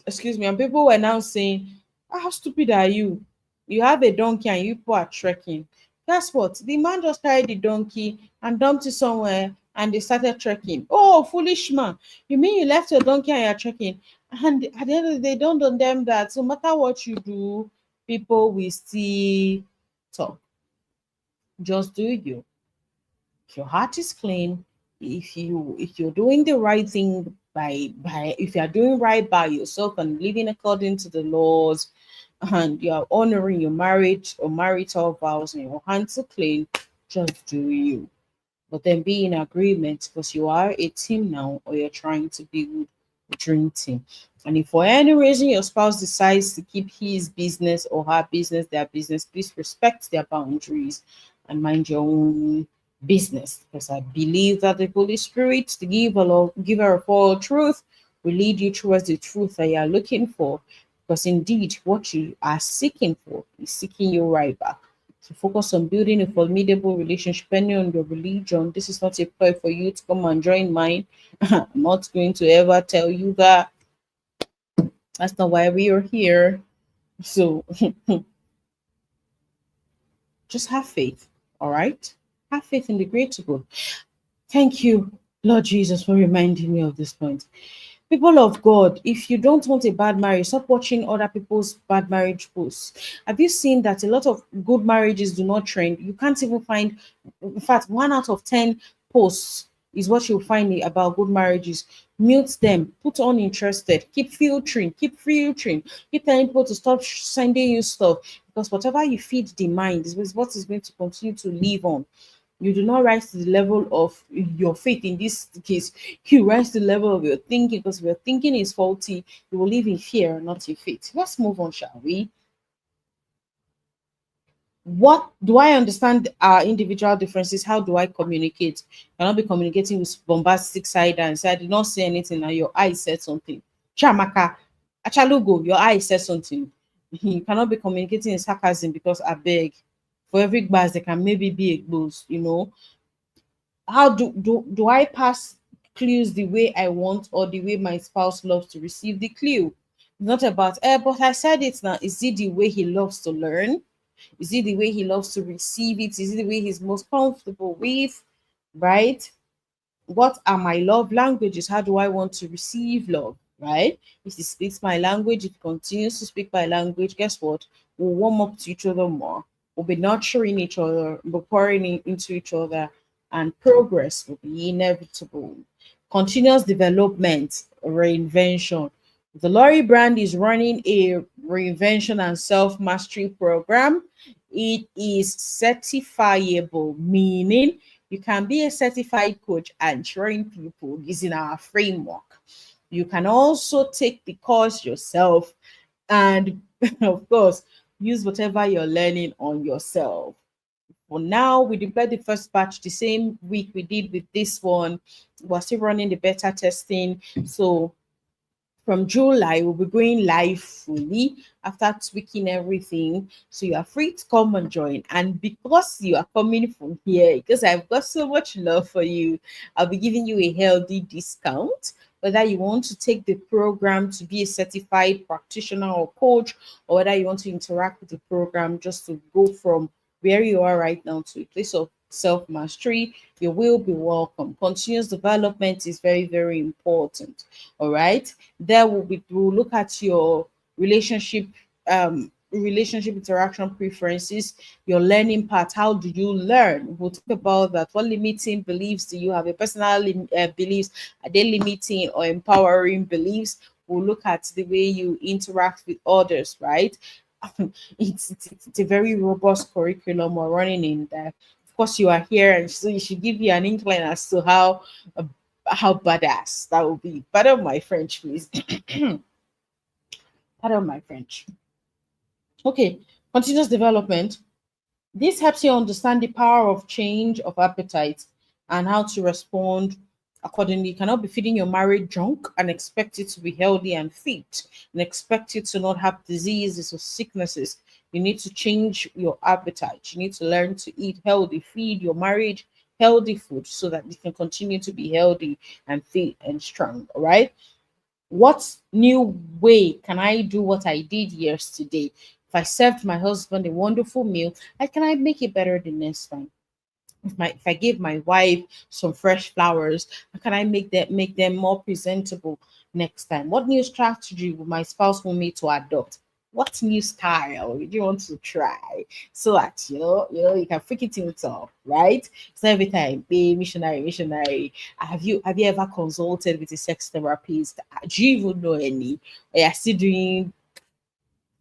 Excuse me. And people were now saying, how stupid are you? You have a donkey and you people are trekking. Guess what? The man just carried the donkey and dumped it somewhere and they started trekking. Oh, foolish man. You mean you left your donkey and you're trekking? And at the end of the day, don't on them that no matter what you do, people will still talk. Just do you. If your heart is clean, if you're doing the right thing by if you're doing right by yourself and living according to the laws, and you are honoring your marriage or marital vows and your hands are clean, just do you. But then be in agreement because you are a team now, or you're trying to build a dream team. And if for any reason your spouse decides to keep his business or her business, their business, please respect their boundaries and mind your own business. Because I believe that the Holy Spirit, the giver of all truth, will lead you towards the truth that you are looking for. Because indeed, what you are seeking for is seeking you right back. So focus on building a formidable relationship depending on your religion. This is not a play for you to come and join mine. I'm not going to ever tell you that. That's not why we are here. So just have faith. All right. Have faith in the greater good. Thank you, Lord Jesus, for reminding me of this point. People of God, if you don't want a bad marriage, stop watching other people's bad marriage posts. Have you seen that a lot of good marriages do not trend? You can't even find, in fact, 1 out of 10 posts is what you'll find about good marriages. Mute them, put uninterested, keep filtering, keep telling people to stop sending you stuff, because whatever you feed the mind is what is going to continue to live on. You do not rise to the level of your faith in this case, you rise to the level of your thinking, because if your thinking is faulty, you will live in fear, not in faith. Let's move on, shall we? What do I understand our individual differences? How do I communicate? Cannot be communicating with bombastic side and say I did not say anything and your eye said something. Chamaka, Achalugo, your eye said something. You cannot be communicating in sarcasm, because I beg, for every glass there can maybe be a close, How do I pass clues the way I want, or the way my spouse loves to receive the clue? It's not about but I said it now. Is it the way he loves to learn? Is it the way he loves to receive it? Is it the way he's most comfortable with? Right? What are my love languages? How do I want to receive love? Right? If he speaks my language, if he continues to speak my language, guess what? We'll warm up to each other more. We'll be nurturing each other, we'll be pouring into each other, and progress will be inevitable. Continuous development, reinvention. The Lori brand is running a reinvention and self mastery program. It is certifiable, meaning you can be a certified coach and train people using our framework. You can also take the course yourself and, of course, use whatever you're learning on yourself. For now, we deployed the first batch the same week we did with this one. We're still running the beta testing. So from July, we'll be going live fully after tweaking everything. So you are free to come and join. And because you are coming from here, because I've got so much love for you, I'll be giving you a healthy discount. Whether you want to take the program to be a certified practitioner or coach, or whether you want to interact with the program just to go from where you are right now to a place of self mastery, you will be welcome. Continuous development is very, very important. All right. There will be, we'll look at your relationship relationship interaction preferences, your learning path. How do you learn? We'll talk about that. What limiting beliefs do you have? Your personal beliefs, are they limiting or empowering beliefs? We'll look at the way you interact with others, right? It's a very robust curriculum we're running in there. Of course, you are here, and so you should give you an incline as to uh, how badass that would be. Pardon my French, please. Pardon my French. Okay, continuous development. This helps you understand the power of change of appetite and how to respond accordingly. You cannot be feeding your married junk and expect it to be healthy and fit, and expect it to not have diseases or sicknesses. You need to change your appetite. You need to learn to eat healthy, feed your marriage healthy food so that you can continue to be healthy and fit and strong. All right. What new way can I do what I did yesterday? If I served my husband a wonderful meal, how can I make it better the next time? If I give my wife some fresh flowers, how can I make them more presentable next time? What new strategy would my spouse want me to adopt? What new style would you want to try? So that you can freak it up, right? So every time, be missionary, missionary. Have you ever consulted with a sex therapist? Do you even know any? Or you still doing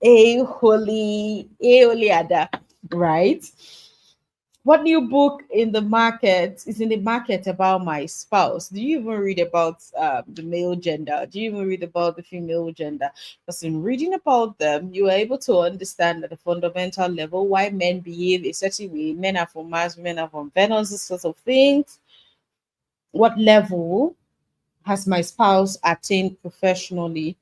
a holy ada, right? What new book in the market is in the market about my spouse? Do you even read about the male gender? Do you even read about the female gender? Because in reading about them, you are able to understand at a fundamental level why men behave a certain way. Men are from Mars, women are from Venus, this sort of things. What level has my spouse attained professionally?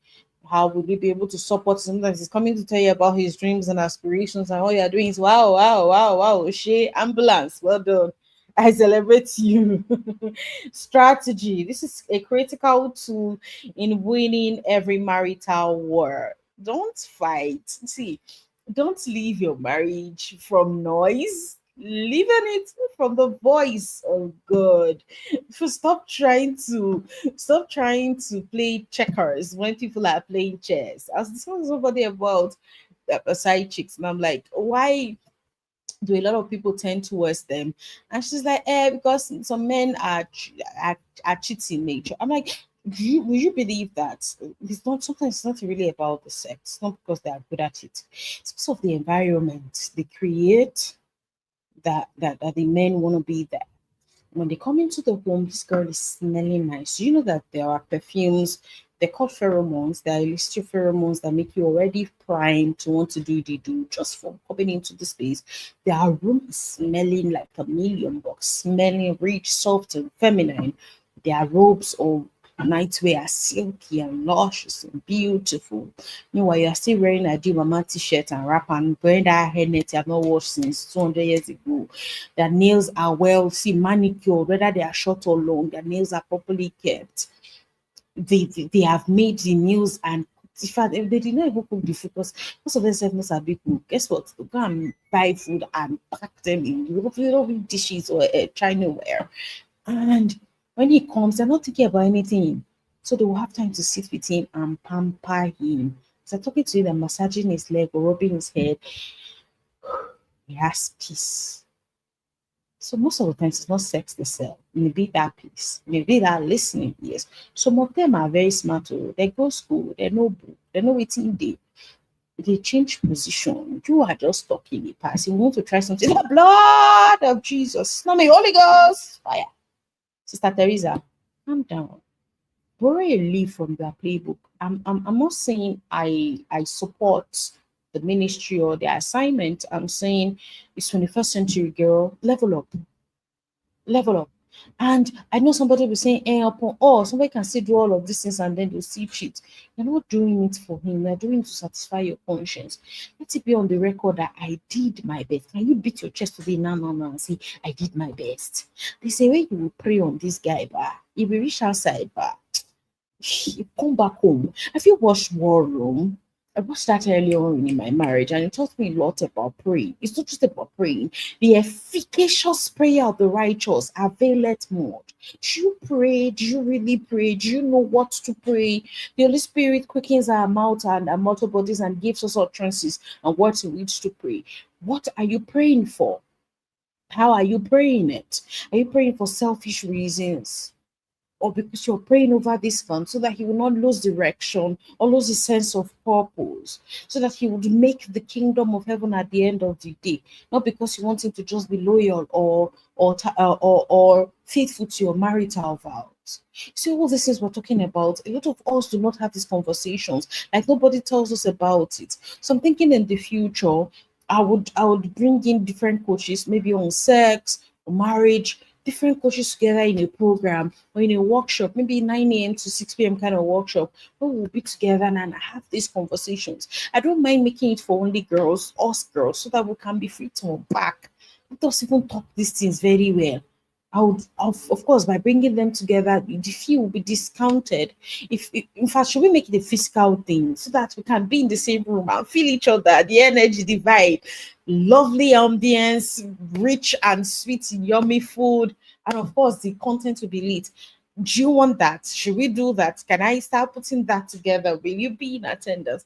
How will we be able to support? Sometimes he's coming to tell you about his dreams and aspirations, and all you're doing is wow, wow, wow, wow. She ambulance, well done. I celebrate you. Strategy. This is a critical tool in winning every marital war. Don't fight. See, don't leave your marriage from noise. Leave it from the voice of God. So stop trying to play checkers when people are playing chess. I was discussing with somebody about side chicks, and I'm like, why? do a lot of people tend towards them? And she's like, because some men are cheating nature. I'm like, will you believe that it's not, sometimes it's not really about the sex, it's not because they are good at it, it's because of the environment they create, that the men want to be there. When they come into the home, this girl is smelling nice. You know that there are perfumes, they're called pheromones. There are illicit pheromones that make you already primed to want to do just from coming into the space. Their room is smelling like $1,000,000, smelling rich, soft, and feminine. Their robes or nightwear are silky and luscious and beautiful. Meanwhile, you are still wearing a Adi Mama t-shirt and wrap and wearing that hairnet you have not washed since 200 years ago. Their nails are well, see, manicured, whether they are short or long, their nails are properly kept. They have made the nails, and in fact, if they did not even cook the food, because most of them say most are big cook. Guess what? Go and buy food and pack them in little dishes or Chinaware. And when he comes, they're not thinking about anything. So they will have time to sit with him and pamper him. So talking to him and massaging his leg or rubbing his head, he has peace. So most of the times it's not sex they sell. Maybe that piece, maybe that listening. Yes. Some of them are very smart. Oh. They go school, they know book, they know what they change position. You are just talking the past. You want to try something. The blood of Jesus. Not me, Holy Ghost. Fire. Sister Teresa, calm down. Borrow a leaf from their playbook. I'm not saying I support the ministry or the assignment. I'm saying it's 21st century, girl. Level up, level up. And I know somebody will say, upon all, somebody can still do all of these things and then they'll see cheat. You're not doing it for him, you're doing it to satisfy your conscience. Let it be on the record that I did my best. Can you beat your chest today now, and say, I did my best? They say, when you will pray on this guy, but he will reach outside, but he come back home. Have you watched War Room? I watched that earlier on in my marriage, and it taught me a lot about praying. It's not just about praying. The efficacious prayer of the righteous availeth more. Do you pray? Do you really pray? Do you know what to pray? The Holy Spirit quickens our mouth and our mortal bodies and gives us utterances and what in which to pray. What are you praying for? How are you praying it? Are you praying for selfish reasons? Or because you're praying over this fund so that he will not lose direction or lose his sense of purpose, so that he would make the kingdom of heaven at the end of the day, not because you want him to just be loyal or faithful to your marital vows. See, all these things we're talking about, a lot of us do not have these conversations. Like nobody tells us about it. So I'm thinking in the future, I would bring in different coaches, maybe on sex or marriage, different coaches together in a program or in a workshop, maybe 9 a.m. to 6 p.m. kind of workshop, where we'll be together and have these conversations. I don't mind making it for only girls, us girls, so that we can be free to unpack. Let us even talk these things very well. Of course, by bringing them together, the fee will be discounted. If in fact, should we make it a physical thing so that we can be in the same room and feel each other, the energy divide, lovely ambience, rich and sweet, yummy food, and of course, the content will be lit. Do you want that? Should we do that? Can I start putting that together? Will you be in attendance?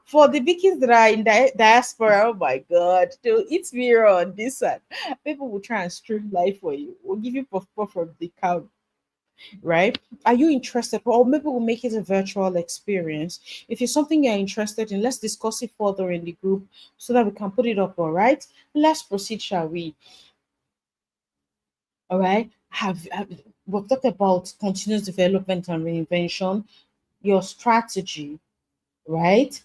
For the Vikings that are in diaspora, oh my God, to eat mirror on this one. People will try and stream life for you. We'll give you puff puff from the count, right? Are you interested? Or maybe we'll make it a virtual experience. If it's something you're interested in, let's discuss it further in the group so that we can put it up, all right? Let's proceed, shall we? All right. We've talked about continuous development and reinvention, your strategy, right?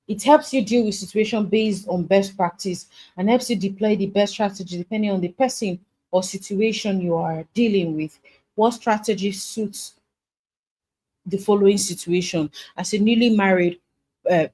It helps you deal with situation based on best practice and helps you deploy the best strategy depending on the person or situation you are dealing with. What strategy suits the following situation? As a newly married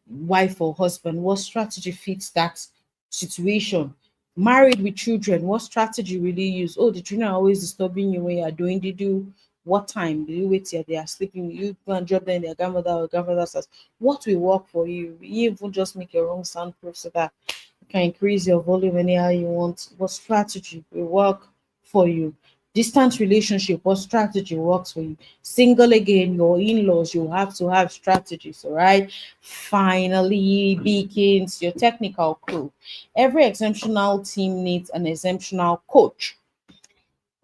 wife or husband, what strategy fits that situation? Married with children, what strategy will you use? Oh, the children are always disturbing you when you are doing the do. What time do you wait till they are sleeping? Will you go and drop them in their grandmother or grandfather's house? What will work for you? Will you even just make your own soundproof so that you can increase your volume anyhow you want? What strategy will work for you? Distant relationship, what strategy works for you? Single again, your in-laws, you have to have strategies, all right? Finally, Beacons, your technical crew. Every exemptional team needs an exemptional coach.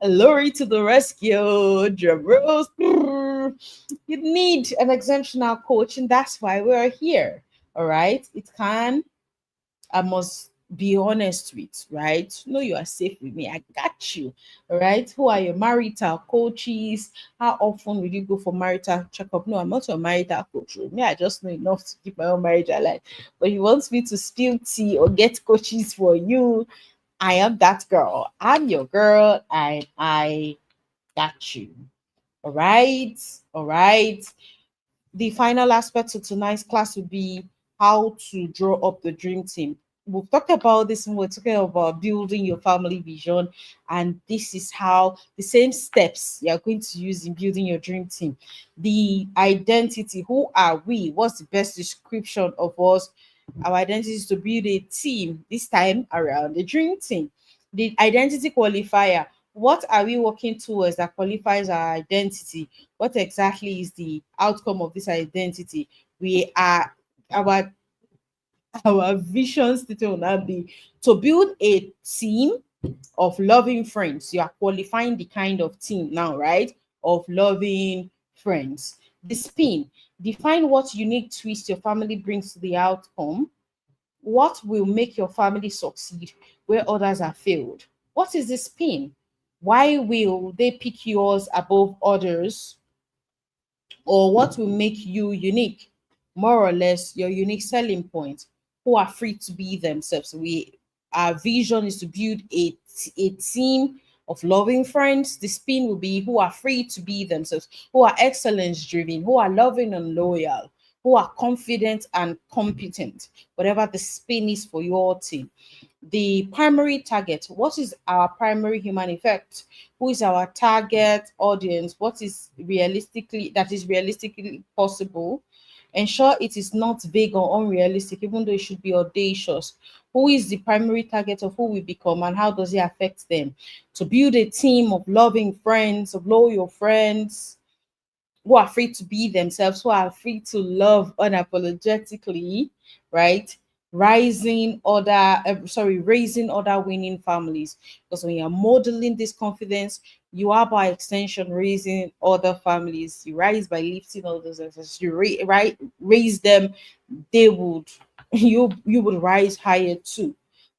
Lori to the rescue, drum rolls. You need an exemptional coach, and that's why we're here. All right. It can, I must be honest with, right? No, you are safe with me. I got you. All right. Who are your marital coaches? How often will you go for marital checkup? No, I'm not your marital coach. Me, I just know enough to keep my own marriage alive. But he wants me to spill tea or get coaches for you. I am that girl. I'm your girl, and I got you. All right. All right. The final aspect of tonight's class would be how to draw up the dream team. We've talked about this when we're talking about building your family vision, and this is how the same steps you're going to use in building your dream team. The identity, who are we? What's the best description of us? Our identity is to build a team, this time around the dream team. The identity qualifier, what are we working towards that qualifies our identity? What exactly is the outcome of this identity? We are our our vision statement will now be to build a team of loving friends. You are qualifying the kind of team now, right? Of loving friends. The spin, define what unique twist your family brings to the outcome. What will make your family succeed where others have failed? What is the spin? Why will they pick yours above others? Or what will make you unique? More or less, your unique selling point. Who are free to be themselves. Our vision is to build a team of loving friends. The spin will be who are free to be themselves, who are excellence driven, who are loving and loyal, who are confident and competent, whatever the spin is for your team. The primary target, what is our primary human effect? Who is our target audience? What is realistically possible? Ensure it is not vague or unrealistic, even though it should be audacious. Who is the primary target of who we become, and how does it affect them? To build a team of loving friends, of loyal friends, who are free to be themselves, who are free to love unapologetically, right? Raising other winning families. Because when you're modeling this confidence, you are by extension raising other families. You rise by lifting others. As you raise them, they would you would rise higher too.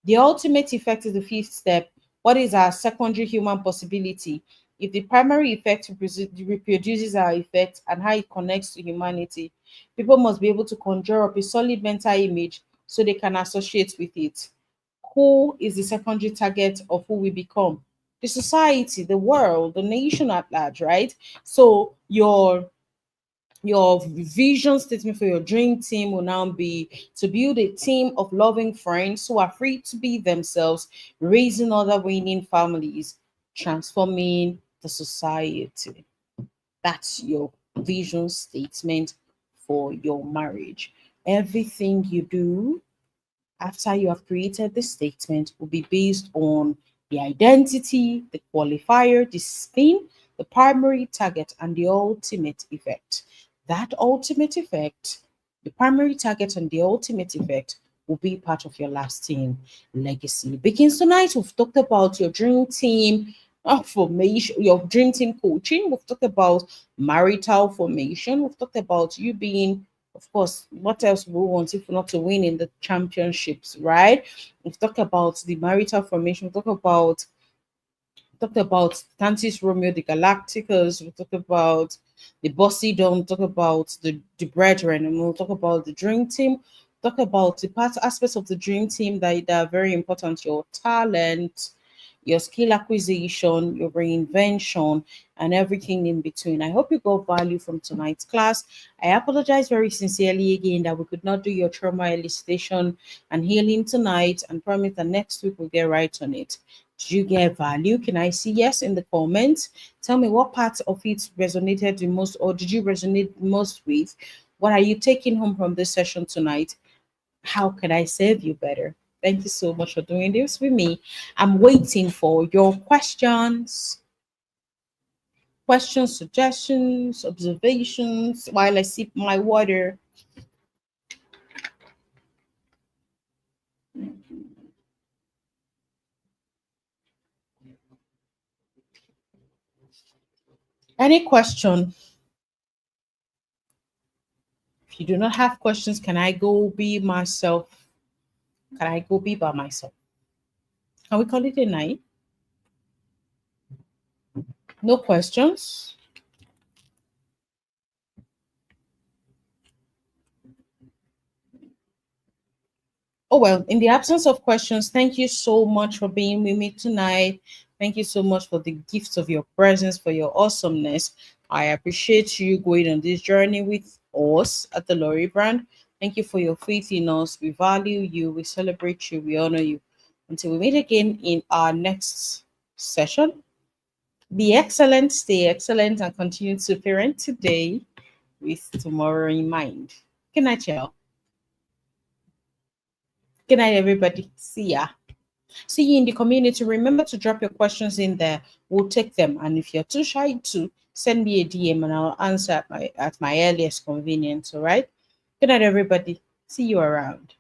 The ultimate effect is the fifth step. What is our secondary human possibility? If the primary effect reproduces our effect and how it connects to humanity, people must be able to conjure up a solid mental image so they can associate with it. Who is the secondary target of who we become? The society, the world, the nation at large, right? So your vision statement for your dream team will now be to build a team of loving friends who are free to be themselves, raising other winning families, transforming the society. That's your vision statement for your marriage. Everything you do after you have created this statement will be based on the identity, the qualifier, the spin, the primary target, and the ultimate effect. That ultimate effect, the primary target, and the ultimate effect will be part of your lasting legacy. Begins tonight. We've talked about your dream team formation, your dream team coaching. We've talked about marital formation. We've talked about you being, of course, what else we want if not to win in the championships, right? We've talked about the marital formation. We talked about Tantis Romeo, the Galacticos. We talked about the Bossy Dom. We talked about the Brethren, and we'll talk about the Dream Team. Talk about the part aspects of the Dream Team that are very important: your talent, your skill acquisition, your reinvention, and everything in between. I hope you got value from tonight's class. I apologize very sincerely again that we could not do your trauma elucidation and healing tonight, and promise that next week we'll get right on it. Did you get value? Can I see yes in the comments? Tell me what parts of it resonated the most, or did you resonate most with? What are you taking home from this session tonight? How can I serve you better? Thank you so much for doing this with me. I'm waiting for your questions. Questions, suggestions, observations while I sip my water. Any question? If you do not have questions, can I go be myself? Can I go be by myself? Can we call it a night? No questions? Oh, well, in the absence of questions, thank you so much for being with me tonight. Thank you so much for the gifts of your presence, for your awesomeness. I appreciate you going on this journey with us at the Lori brand. Thank you for your faith in us. We value you, we celebrate you, we honor you. Until we meet again in our next session, be excellent, stay excellent, and continue to parent today with tomorrow in mind. Good night, y'all. Good night, everybody. See ya. See you in the community. Remember to drop your questions in there. We'll take them. And if you're too shy to, send me a DM and I'll answer at my earliest convenience. All right. Good night, everybody. See you around.